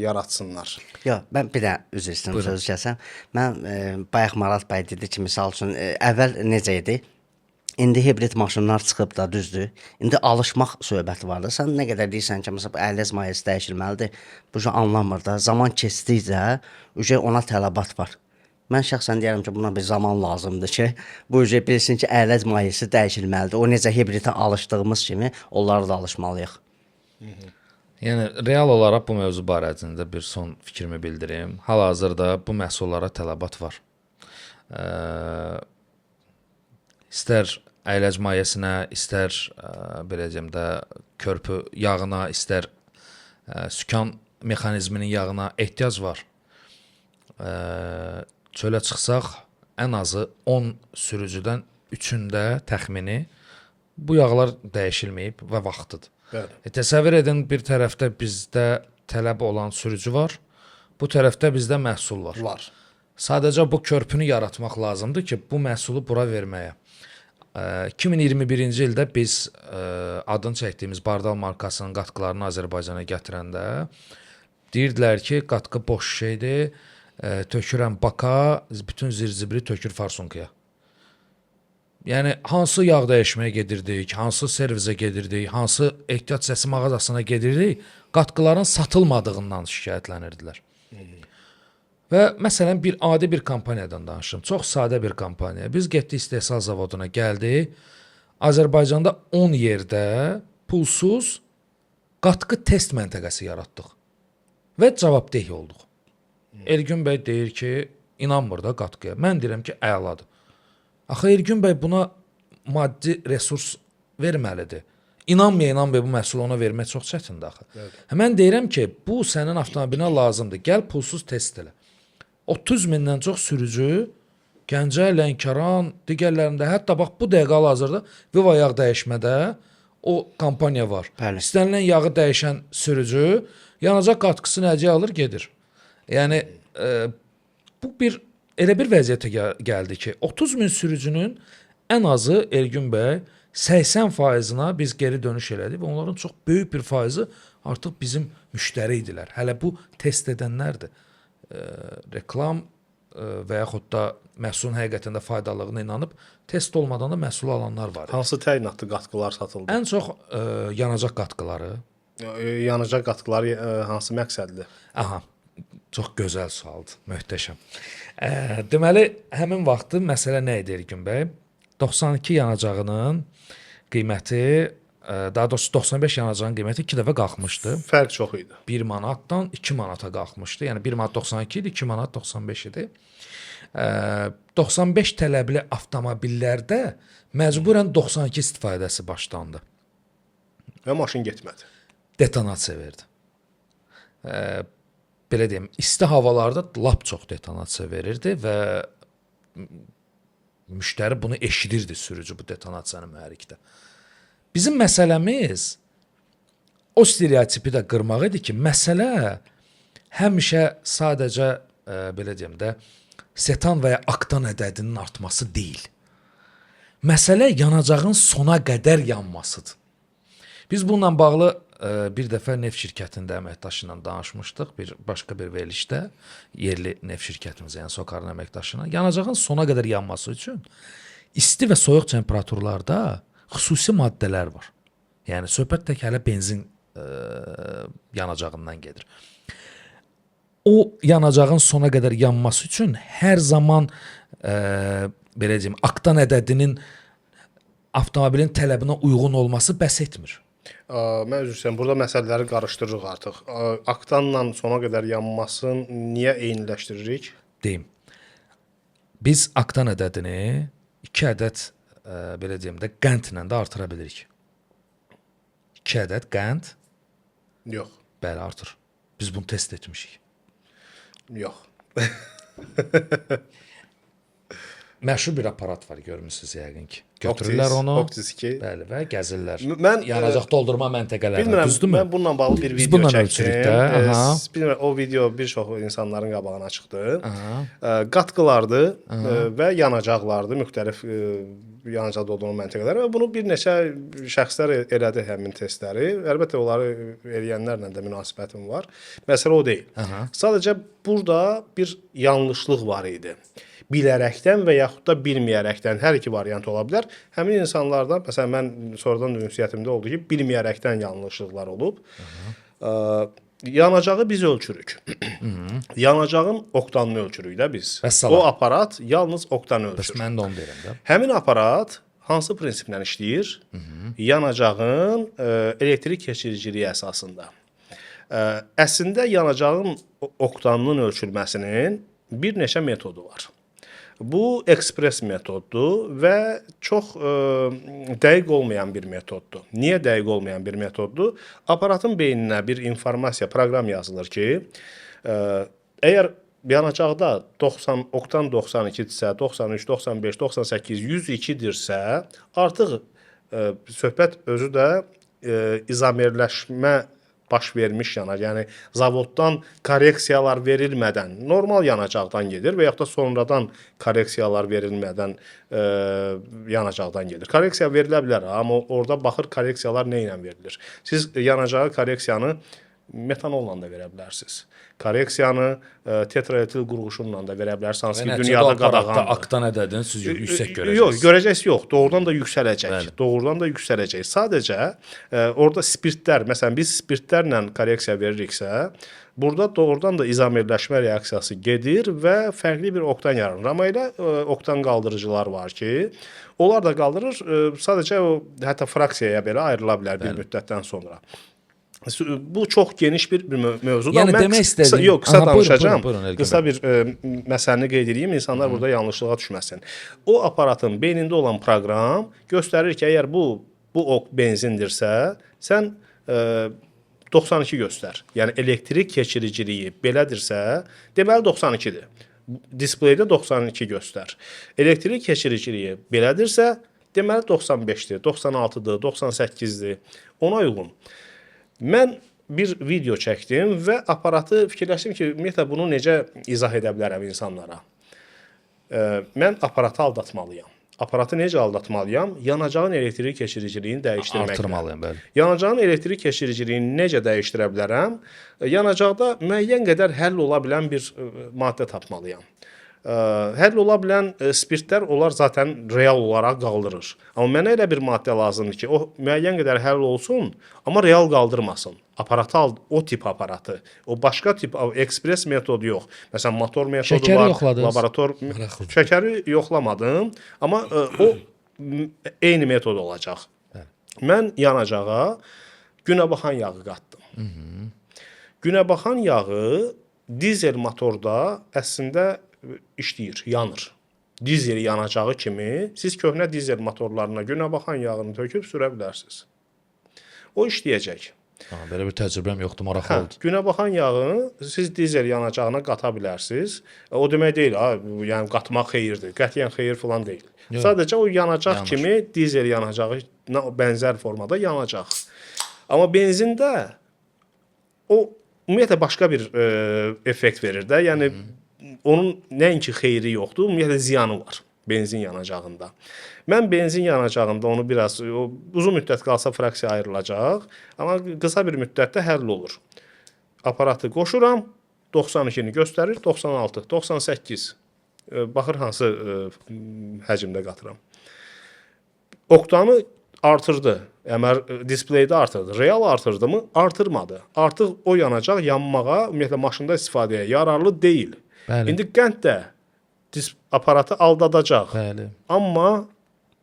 yaratsınlar. Yox, mən bir də üzr istəyirəm, sözü kəsəm. Mən bayaq Marat bəy dedi ki, misal üçün əvvəl necə idi? İndi hibrid maşınlar çıxıb da, düzdür. İndi alışmaq söhbəti var da. Sən nə qədər deyirsən ki, məsələn, əyləc mayesi dəyişilməlidir. Bu anlamır da. Zaman keçdikcə ona tələbat var. Mən şəxsən deyirəm ki, buna bir zaman lazımdır ki, bu bilsin ki, əyləc mayesi dəyişilməlidir. O necə hibridə alışdığımız kimi, onlara da alışmalıyıq. Yəni real olaraq bu mövzu barəsində bir son fikrimi bildirim. Hal-hazırda bu məhsullara tələbat var. İstər əyləc mayesinə, istər belə deyim də körpü yağına, istər sükan mexanizminin yağına ehtiyac var. Çölə çıxsaq ən azı 10 sürücüdən 3-ündə təxmini bu yağlar dəyişilməyib və vaxtıdır. Bəli. Təsəvvür edin, bir tərəfdə bizdə tələb olan sürücü var, bu tərəfdə bizdə məhsul var. Var. Sadəcə bu körpünü yaratmaq lazımdır ki, bu məhsulu bura verməyə. 2021-ci ildə biz adını çəkdiyimiz Bardal markasının qatqılarını Azərbaycana gətirəndə deyirdilər ki, qatqı boş şeydir, tökürəm baka, bütün zir-zibri tökür farsunkaya. Yəni hansı yağ dəyişməyə gedirdik, hansı servisə gedirdik, hansı ehtiyat səsi mağazasına gedirdik, qatqıların satılmadığından şikayətlənirdilər. Və məsələn bir adi bir kompaniyadan danışım. Çox sadə bir kompaniya. Biz getdik istehsal zavoduna, gəldik. Azərbaycanda 10 yerdə pulsuz qatqı test məntəqəsi yaratdıq. Və cavabdeh olduq. Elgün bəy deyir ki, inanmır da qatqıya. Mən deyirəm ki, əladır. Axı Elgün bəy buna maddi resurs verməlidir. İnanmaya bu məhsulu ona vermək çox çətindir axı. Evet. Mən deyirəm ki, bu sənin avtomobilinə lazımdır. Gəl pulsuz test elə. 30 mindən çox sürücü Gəncə, Lənkəran, digərlərində, hətta bax bu dəqiqə hal-hazırda Viva yağ dəyişmədə o kampaniya var. Bəli. İstənilən yağı dəyişən sürücü yanacaq qatqısını hədiyyə alır, gedir. Yəni bu elə bir vəziyyətə gəldi ki, 30 min sürücünün ən azı Elgün bəy 80%-na biz geri dönüş elədik və onların çox böyük bir faizi artıq bizim müştəri idilər. Hələ bu test edənlərdir. Reklam və yaxud da məhsulun həqiqətən də faydalılığına inanıb test olmadan da məhsul alanlar var. Hansı təyinatlı qatqılar satıldı? Ən çox yanacaq qatqıları. Yanacaq qatqıları hansı məqsədli? Aha, çox gözəl sualdır, möhtəşəm. Deməli, həmin vaxtı məsələ nə idi Elgün bəy? 92 yanacağının qiyməti daha doğrusu 95 yanacağın qiyməti 2 dəfə qalxmışdı. Fərq çox idi. 1 manatdan 2 manata qalxmışdı. Yəni 1 manat 92 idi, 2 manat 95 idi. 95 tələbli avtomobillərdə məcburən 92 istifadəsi başlandı. Və maşın getmədi. Detonasiya verdi. Belə deyim, isti havalarda lap çox detonasiya verirdi və müştəri bunu eşidirdi, sürücü bu detonasiyanı mühərrikdə. Bizim məsələmiz o stereotipi də qırmaq idi ki, məsələ həmişə sadəcə belə deyim də setan və ya aktan ədədinin artması deyil. Məsələ yanacağın sona qədər yanmasıdır. Biz bununla bağlı bir dəfə neft şirkətində əməkdaşı ilə danışmışdıq, başqa bir verilişdə, yerli neft şirkətimizə, yəni SOCAR-ın əməkdaşına. Yanacağın sona qədər yanması üçün isti və soyuq temperaturlarda xüsusi maddələr var. Yəni söhbət tək hələ benzin yanacağından gedir. O yanacağın sona qədər yanması üçün hər zaman belə deyim, aktan ədədinin avtomobilin tələbinə uyğun olması bəs etmir. Mən üzr istəyirəm, burada məsələləri qarışdırırıq artıq. Aktanla sona qədər yanmasını niyə eyniləşdiririk? Deyim. Biz aktan ədədini 2 ədəd belə deyim də qəndlə də artıra bilirik. 2 ədəd qənd Yox. bəli artır. Biz bunu test etmişik. Yox. Məşhur bir aparat var, görmüsünüz yəqin ki. Götürürlər onu. Optiski. Bəli, və gəzirlər. Mən yanacaq doldurma məntəqələrində, bilmirəm, düzdürmü? mən bununla bağlı bir Biz video bununla çəkdim. ölçürük də, aha. Bilmirəm, o video bir çox insanların qabağına çıxdı. Qatqılardı və yanacaqlardı, müxtəlif yanacaq doldurma məntəqələri və bunu bir neçə şəxslər elədi həmin testləri. Əlbəttə onları eləyənlərlə də münasibətim var. Məsələ o deyil. Sadəcə burada bir yanlışlıq var idi. Bilərəkdən və yaxud da bilməyərəkdən hər iki variant ola bilər. Həmin insanlardan, məsələn, mən sonradan ünsiyyətimdə oldu ki, bilməyərəkdən yanlışlıqlar olub. Yanacağı biz ölçürük. Yanacağın oktanını ölçürük də biz. Vəssalam. O aparat yalnız oktanı Bəs ölçür. mən də onu deyirəm də. Həmin aparat hansı prinsiplə işləyir? Yanacağın elektrik keçiriciliyi əsasında. Əslində yanacağın oktanının ölçülməsinin bir neçə metodu var. Bu ekspres metoddur və çox dəqiq olmayan bir metoddur. Niyə dəqiq olmayan bir metoddur? Aparatın beyninə bir informasiya, proqram yazılır ki, əgər yanacaqda oktan 92-dirsə, 93, 95, 98, 102-dirsə, artıq söhbət özü də izomerləşmə baş vermiş yanacaq. Yəni zavoddan korreksiyalar verilmədən normal yanacaqdan gedir və yaxud da sonradan korreksiyalar verilmədən yanacaqdan gedir. Korreksiya verilə bilər, amma orada baxır korreksiyalar nə ilə verilir. Siz yanacağı korreksiyanı metanolla da verə bilərsiniz. Korreksiyanı tetraetil qurğuşunla da verə bilərsiniz. Hansı ki, dünyada qadağandır. Aktan ədədini siz yüksək görəcəksiniz. Yox, görəcəksiniz yox. Doğrudan da yüksələcək. Bəli. Doğrudan da yüksələcək. Sadəcə orada spirtlər, məsələn biz spirtlərlə korreksiya veririksə, burada doğrudan da izomerləşmə reaksiyası gedir və fərqli bir oktan yaranır. Amma elə oktan qaldırıcılar var ki, onlar da qaldırır, sadəcə o hətta fraksiyaya belə ayrıla bilər bir müddətdən sonra. Bu çox geniş bir mövzudur. Yəni demək istədiyim, yox, qısa danışacağam. Buyurun, qısa bir məsələni qeyd edeyim, insanlar burada yanlışlığa düşməsin. O aparatın beynində olan proqram göstərir ki, əgər bu ok benzindirsə, sən 92 göstər. Yəni elektrik keçiriciliyi belədirsə, deməli 92-dir. Displeydə 92 göstər. Elektrik keçiriciliyi belədirsə, deməli 95-dir, 96-dır, 98-dir. Ona uyğun. Mən bir video çəkdim və aparatı fikirləşdim ki, ümumiyyətlə bunu necə izah edə bilərəm insanlara. Mən aparatı aldatmalıyam. Aparatı necə aldatmalıyam? Yanacağın elektrik keçiriciliyini dəyişdirməklə. Artırmalıyam, bəli. Yanacağın elektrik keçiriciliyini necə dəyişdirə bilərəm? Yanacaqda müəyyən qədər həll ola bilən bir maddə tapmalıyam. Həll ola bilən spirtlər onlar zaten real olaraq qaldırır. Amma mənə elə bir maddə lazımdır ki, o müəyyən qədər həll olsun, amma real qaldırmasın. Aparatı al, o tip aparatı. O başqa tip ekspres metodu yox. Məsələn, motor metodu Şəkəri var, yoxladınız. laborator. Şəkəri yoxlamadım, amma o eyni metod olacaq. Mən yanacağa günəbaxan yağı qatdım. Günəbaxan yağı dizel motorda əslində işləyir, yanır. Dizel yanacağı kimi siz köhnə dizel motorlarına günəbaxan yağını töküb sürə bilərsiniz. O işləyəcək. Ha, belə bir təcrübəm yoxdur, maraqlı Hə, oldu. günəbaxan yağını siz dizel yanacağına qata bilərsiniz. O demək deyil, ha, yəni qatmaq xeyirdir. Qətiyyən xeyir falan deyil. Sadəcə o yanacaq kimi dizel yanacağı bənzər formada yanacaq. Amma benzində o ümumiyyətlə başqa bir effekt verir də. Yəni onun nəinki xeyri yoxdur, ümumiyyətlə ziyanı var benzin yanacağında. Mən benzin yanacağında onu biraz uzun müddət qalsa fraksiya ayrılacaq, amma qısa bir müddətdə həll olur. Aparatı qoşuram, 92-ni göstərir, 96, 98. Baxır hansı həcmdə qatıram. Oktanı artırdı. Əmər displeydə artırdı. Real artırdı mı? Artırmadı. Artıq o yanacaq yanmağa, ümumiyyətlə maşında istifadəyə yararlı deyil. Bəli. İndi qənd də aparatı aldadacaq. Bəli. Amma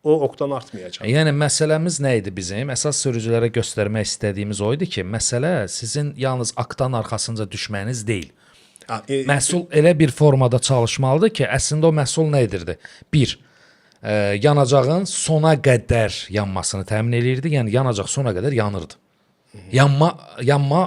o oktan artmayacaq. Yəni məsələmiz nə idi bizim? Əsas sürücülərə göstərmək istədiyimiz o idi ki, məsələ sizin yalnız aktan arxasınca düşməyiniz deyil. Məhsul elə bir formada çalışmalıdır ki, əslində o məhsul nə edirdi? 1. Yanacağın sona qədər yanmasını təmin eləyirdi. Yəni yanacaq sona qədər yanırdı. Yanma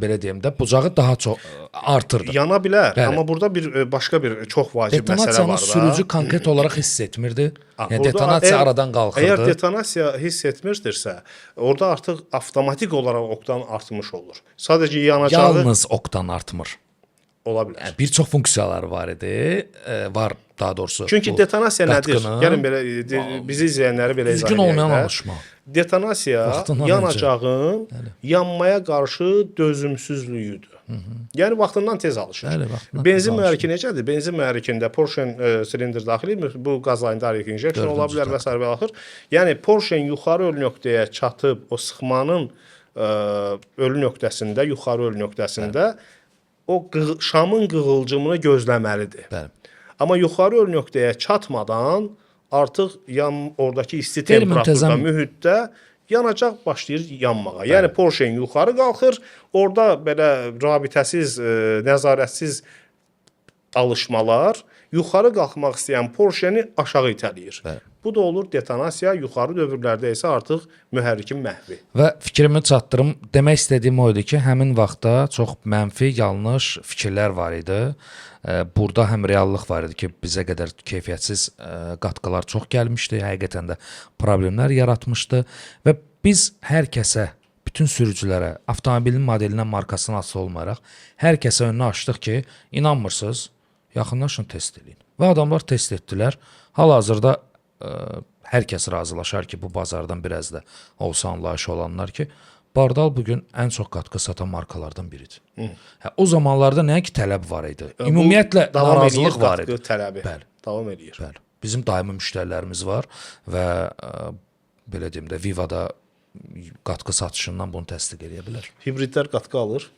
belə deyim də, bucağı daha çox artırdı. Yana bilər, Bəli. amma burada başqa bir çox vacib məsələ Detonasiyanı var da. sürücü konkret olaraq hiss etmirdi. Yəni Orada detonasiya aradan qalxırdı. Əgər detonasiya hiss etmirdirsə, orada artıq avtomatik olaraq oktan artmış olur. Sadəcə yanacağı Yalnız oktan artmır. ola bilər. Bir çox funksiyaları var idi. Var daha doğrusu. Çünki bu detonasiya nədir? qatqının Gəlin belə bizi izləyənləri belə izah düzgün olmayan edək də. alışma. Detonasiya Vaxtından yanacağın yanmaya qarşı dözümsüzlüyüdür. Yəni vaxtından tez alışır. Bəli, vaxtından Benzin tez mühərriki necədir? Benzin mühərrikində Porsche silindr daxili bu qaz ayında injection ola bilər və s. və axır. Yəni Porsche yuxarı ölü nöqtəyə çatıb o sıxmanın ölü nöqtəsində, yuxarı ölü nöqtəsində o şamın qığılcımını gözləməlidir. Bəli. Amma yuxarı ölü nöqtəyə çatmadan artıq oradakı isti Qeyri-müntəzəm- temperaturda, mühitdə yanacaq başlayır yanmağa. Yəni Porsche yuxarı qalxır, orada belə rabitəsiz, nəzarətsiz alışmalar yuxarı qalxmaq istəyən Porsche-ni aşağı itələyir. Bəli. Bu da olur detonasiya, yuxarı dövrlərdə isə artıq mühərrikin məhvi. Və fikrimi çatdırım. Demək istədiyim o idi ki, həmin vaxtda çox mənfi, yanlış fikirlər var idi. Burada həm reallıq var idi ki, bizə qədər keyfiyyətsiz qatqılar çox gəlmişdi, həqiqətən də problemlər yaratmışdı və biz hər kəsə, bütün sürücülərə, avtomobilin modelindən, markasından asılı olmayaraq hər kəsə önünü açdıq ki, inanmırsınız, yaxınlaşın test edin. Və adamlar test etdilər. Hal-hazırda hər kəs razılaşar ki, bu bazardan biraz da olsa anlayışı olanlar ki, Bardal bugün ən çox qatqı satan markalardan biridir. O zamanlarda nəyə ki tələb var idi? Ümumiyyətlə davam narazılıq edir var qatqı idi. tələbi. Bəli. Davam edir. Bəli. Bizim daimi müştərilərimiz var və belə deyim də Vivada qatqı satışından bunu təsdiq edə bilər. Hibridlər qatqı alır.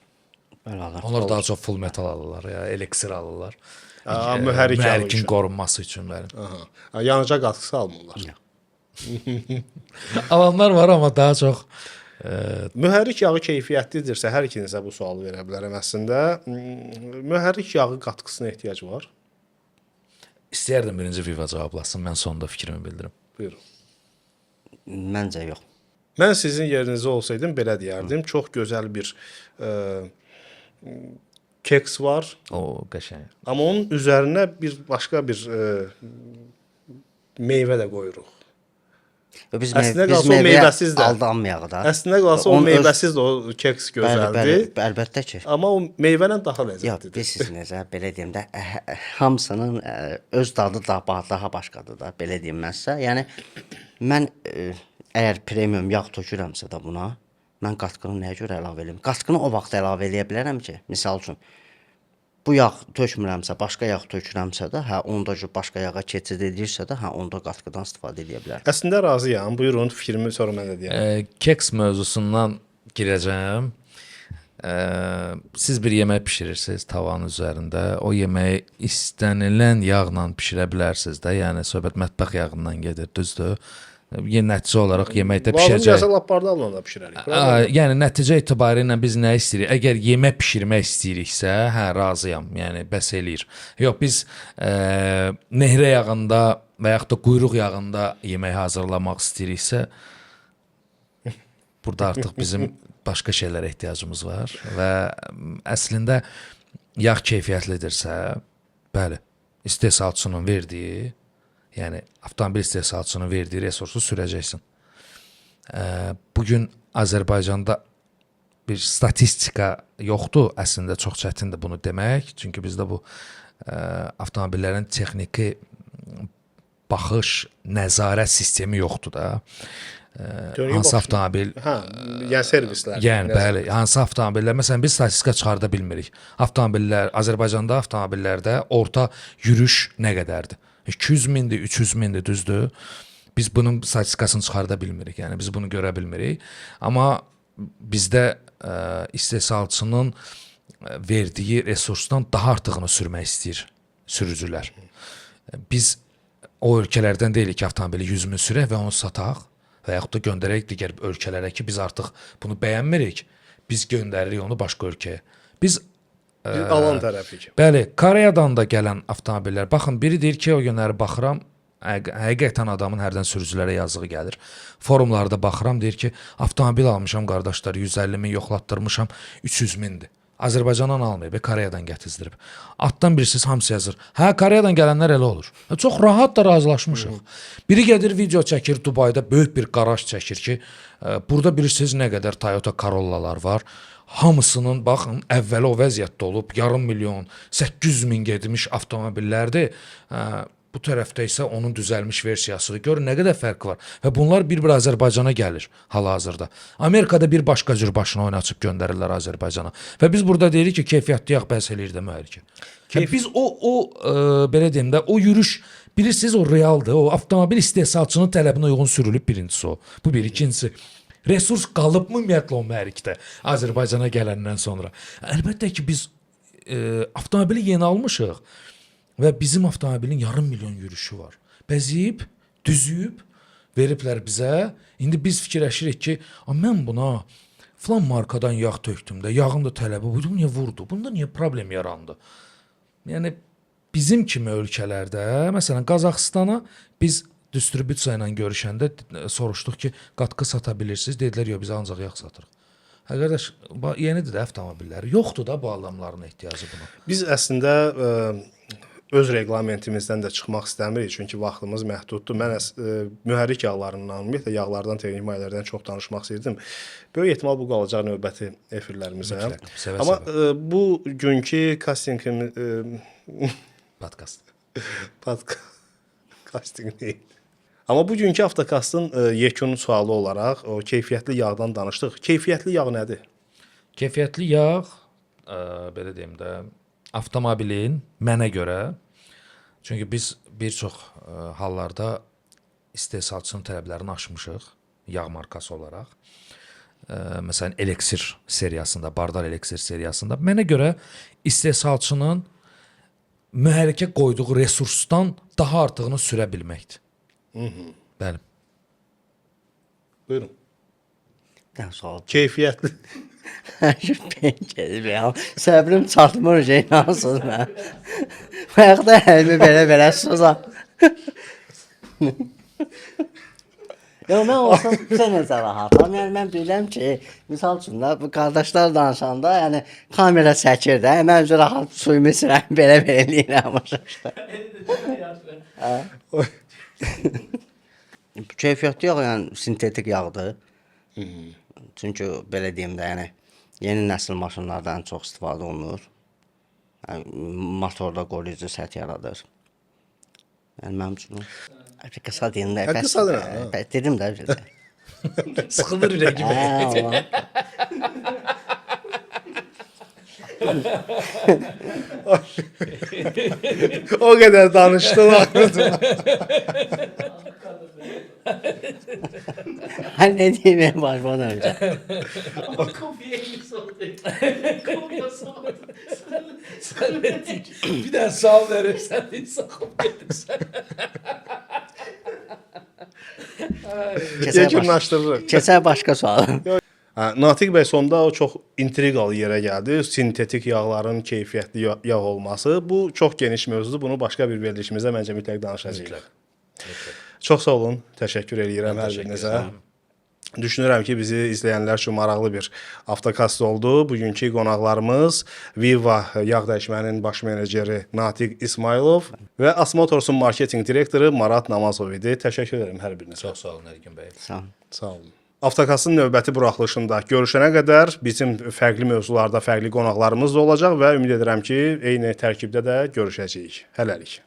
Bəli, alır. Onlar daha çox full metal alırlar, ya elektrik alırlar. Mühərrik yağı Mühərrikin üçün. qorunması üçün bəli. Aha. Yanacaq qatqısı almırlar. Alanlar var amma daha çox Mühərrik yağı keyfiyyətlidirsə, hər ikinizə bu sualı verə bilərəm əslində. Mühərrik yağı qatqısına ehtiyac var. istəyərdim birinci Viva cavablasın, mən sonda fikrimi bildirim. Buyurun. Məncə yox. Mən sizin yerinizdə olsaydım belə deyərdim. Çox gözəl bir keks var, O qəşəng. amma onun üzərinə bir başqa bir meyvə də qoyuruq. Biz Əslində biz qalsa o meyvəsiz də. aldanmayaq da. Əslində qalsa o Onun öz- meyvəsiz də o keks gözəldir. Əlbəttə ki. Amma o meyvə ilə daha Yox, ləzzətlidir. bilirsiniz necə, belə deyim də, hamısının öz dadı daha başqadır da, belə deyim mən sizə. Yəni mən əgər premium yağ tökürəmsə də buna, mən qatqını nəyə görə əlavə edeyim? Qatqını o vaxt əlavə edə bilərəm ki, misal üçün bu yağ tökmürəmsə, başqa yağ tökürəmsə də, hə onda başqa yağa keçid edirsə də, hə onda qatqıdan istifadə edə bilərəm. Əslində razıyam. Buyurun, fikrimi sonra mən də deyərəm. Keks mövzusundan girəcəm. Siz bir yemək bişirirsiniz tavanın üzərində. O yeməyi istənilən yağla bişirə bilərsiniz də. Yəni söhbət mətbəx yağından gedir, düzdür? yenə nəticə olaraq yeməkdə Lazım bişəcək. gəlsə lap bardalla da bişirərik. Yəni nəticə etibarilə biz nə istəyirik? Əgər yemək bişirmək istəyiriksə, hə, razıyam. Yəni bəs eləyir. Yox, biz nehrə yağında və yaxud da quyruq yağında yemək hazırlamaq istəyiriksə, burada artıq bizim başqa şeylərə ehtiyacımız var və əslində yağ keyfiyyətlidirsə, bəli, istehsalçının verdiyi, yəni avtomobil istehsalçının verdiyi resursu sürəcəksən. Bugün Azərbaycanda bir statistika yoxdur, əslində çox çətindir bunu demək, çünki bizdə bu avtomobillərin texniki baxış, nəzarət sistemi yoxdur da. Hansı avtomobil yəni servislər. Yəni bəli, hansı avtomobillər, məsələn biz statistika çıxarda bilmirik. Avtomobillər Azərbaycanda avtomobillərdə orta yürüş nə qədərdir? 200 mindir, 300 mindir, düzdür? Biz bunun statistikasını çıxarda bilmirik. Yəni biz bunu görə bilmirik. Amma bizdə istehsalçının verdiyi resursdan daha artığını sürmək istəyir sürücülər. Biz o ölkələrdən deyilik ki, avtomobili 100 min sürək və onu sataq və yaxud da göndərək digər ölkələrə ki, biz artıq bunu bəyənmirik. Biz göndəririk onu başqa ölkəyə. Biz alan tərəfik. Bəli, Koreyadan da gələn avtomobillər. Baxın, biri deyir ki, o günləri baxıram, həqiqətən adamın hərdən sürücülərə yazığı gəlir. Forumlarda baxıram, deyir ki, avtomobil almışam qardaşlar, 150 min yoxlatdırmışam, 300 mindir. Azərbaycandan almayıb, Koreyadan gətizdirib. Altdan birisiz hamısı yazır. Hə, Koreyadan gələnlər elə olur. Çox rahat da razılaşmışıq. Biri gedir video çəkir Dubayda, böyük bir qaraj çəkir ki, burada bilirsiniz nə qədər Toyota Corollalar var. Hamısının baxın əvvəli o vəziyyətdə olub, yarım milyon, 800 min getmiş avtomobillərdir. Bu tərəfdə isə onun düzəlmiş versiyasıdır. Görün nə qədər fərq var. Və bunlar bir-bir Azərbaycana gəlir hal-hazırda. Amerikada bir başqa cür başına oynaçıb göndərirlər Azərbaycana. Və biz burada deyirik ki, keyfiyyətli yağ bəhs eləyir də mühərrikə. Biz belə deyim də, o yürüş, bilirsiniz o realdır. O avtomobil istehsalçının tələbinə uyğun sürülüb, birincisi o. Bu bir, ikincisi. Resurs qalıbmı ümumiyyətlə o mühərrikdə Azərbaycana gələndən sonra? Əlbəttə ki, biz avtomobili yeni almışıq. Və bizim avtomobilin yarım milyon yürüşü var. Bəziyib, düzüyüb, veriblər bizə. İndi biz fikirləşirik ki, mən buna filan markadan yağ tökdüm də, yağın da tələbi buydu, niyə vurdu? Bunda niyə problem yarandı? Yəni, bizim kimi ölkələrdə, məsələn, Qazaxıstana biz distribüsiya ilə görüşəndə soruşduq ki, qatqı sata bilirsiniz? Dedilər, yox, biz ancaq yağ satırıq. Hə, qardaş, yenidir də avtomobilləri. Yoxdur da bu adamların ehtiyacı buna. Biz əslində öz reqlamentimizdən də çıxmaq istəmirik, çünki vaxtımız məhduddur. Mən mühərrik yağlarından, ümumiyyətlə yağlardan, texnik mayelərdən çox danışmaq istəyirdim. Böyük ehtimal bu qalacaq növbəti efirlərimizə. Amma bu günkü kastinqimiz Podkast. Kastinq deyil. Amma bugünkü Avtokastın yekun sualı olaraq o keyfiyyətli yağdan danışdıq. Keyfiyyətli yağ nədir? Keyfiyyətli yağ, belə deyim də, avtomobilin mənə görə, çünki biz bir çox hallarda istehsalçının tələblərini aşmışıq yağ markası olaraq. Məsələn, Elixir seriyasında, Bardar Elixir seriyasında mənə görə istehsalçının mühərrikə qoyduğu resursdan daha artığını sürə bilməkdir. Bəli. Buyurun. Sağ ol. Keyfiyyətli. Pençədir ya. Səbrim çatmır şey nasıl mən. Ayaqda əlimi belə suzam. Yox, mən olsam necə rahatam. Yəni mən bilirəm ki, misal üçün də bu qardaşlar danışanda, yəni kamera çəkir də, mən özü rahat suyumu içirəm, belə eləyirəm işte. Keyfiyyətli yağ yəni sintetik yağdır. Çünki belə deyim də, yəni yeni nəsil maşınlardan çox istifadə olunur. Yəni, motorda qoruyucu səthi yaradır. Yəni mənim üçün qısa deyim də. Qısa deyim. Dedim də. Sıxılır ürəyim. O qədər danışdım. Ne diyeyim başıma döneceğim. Sen bir daha sağ verirsen sakıp gelirsen. Yekunlaşdırırıq. Keçək başqa suala. Natiq bəy sonda o çox intriqalı yerə gəldi. Sintetik yağların keyfiyyətli yağ olması. Bu çox geniş mövzudur. Bunu başqa bir verilişimizdə məncə mütləq danışacağıq. Çox sağ olun. Təşəkkür edirəm hər birinizə. Düşünürəm ki, bizi izləyənlər üçün maraqlı bir avtokast oldu. Bugünkü qonaqlarımız Viva yağ dəyişmənin baş meneceri Natiq İsmailov və Asmotorsun marketinq direktoru Marat Namazov idi. Təşəkkür edirəm hər birinizə. Çox sağ olun Ergün bəy. Sağ olun. Sağ olun. Avtokastın növbəti buraxılışında görüşənə qədər bizim fərqli mövzularda fərqli qonaqlarımız da olacaq və ümid edirəm ki, eyni tərkibdə də görüşəcəyik. Hələlik.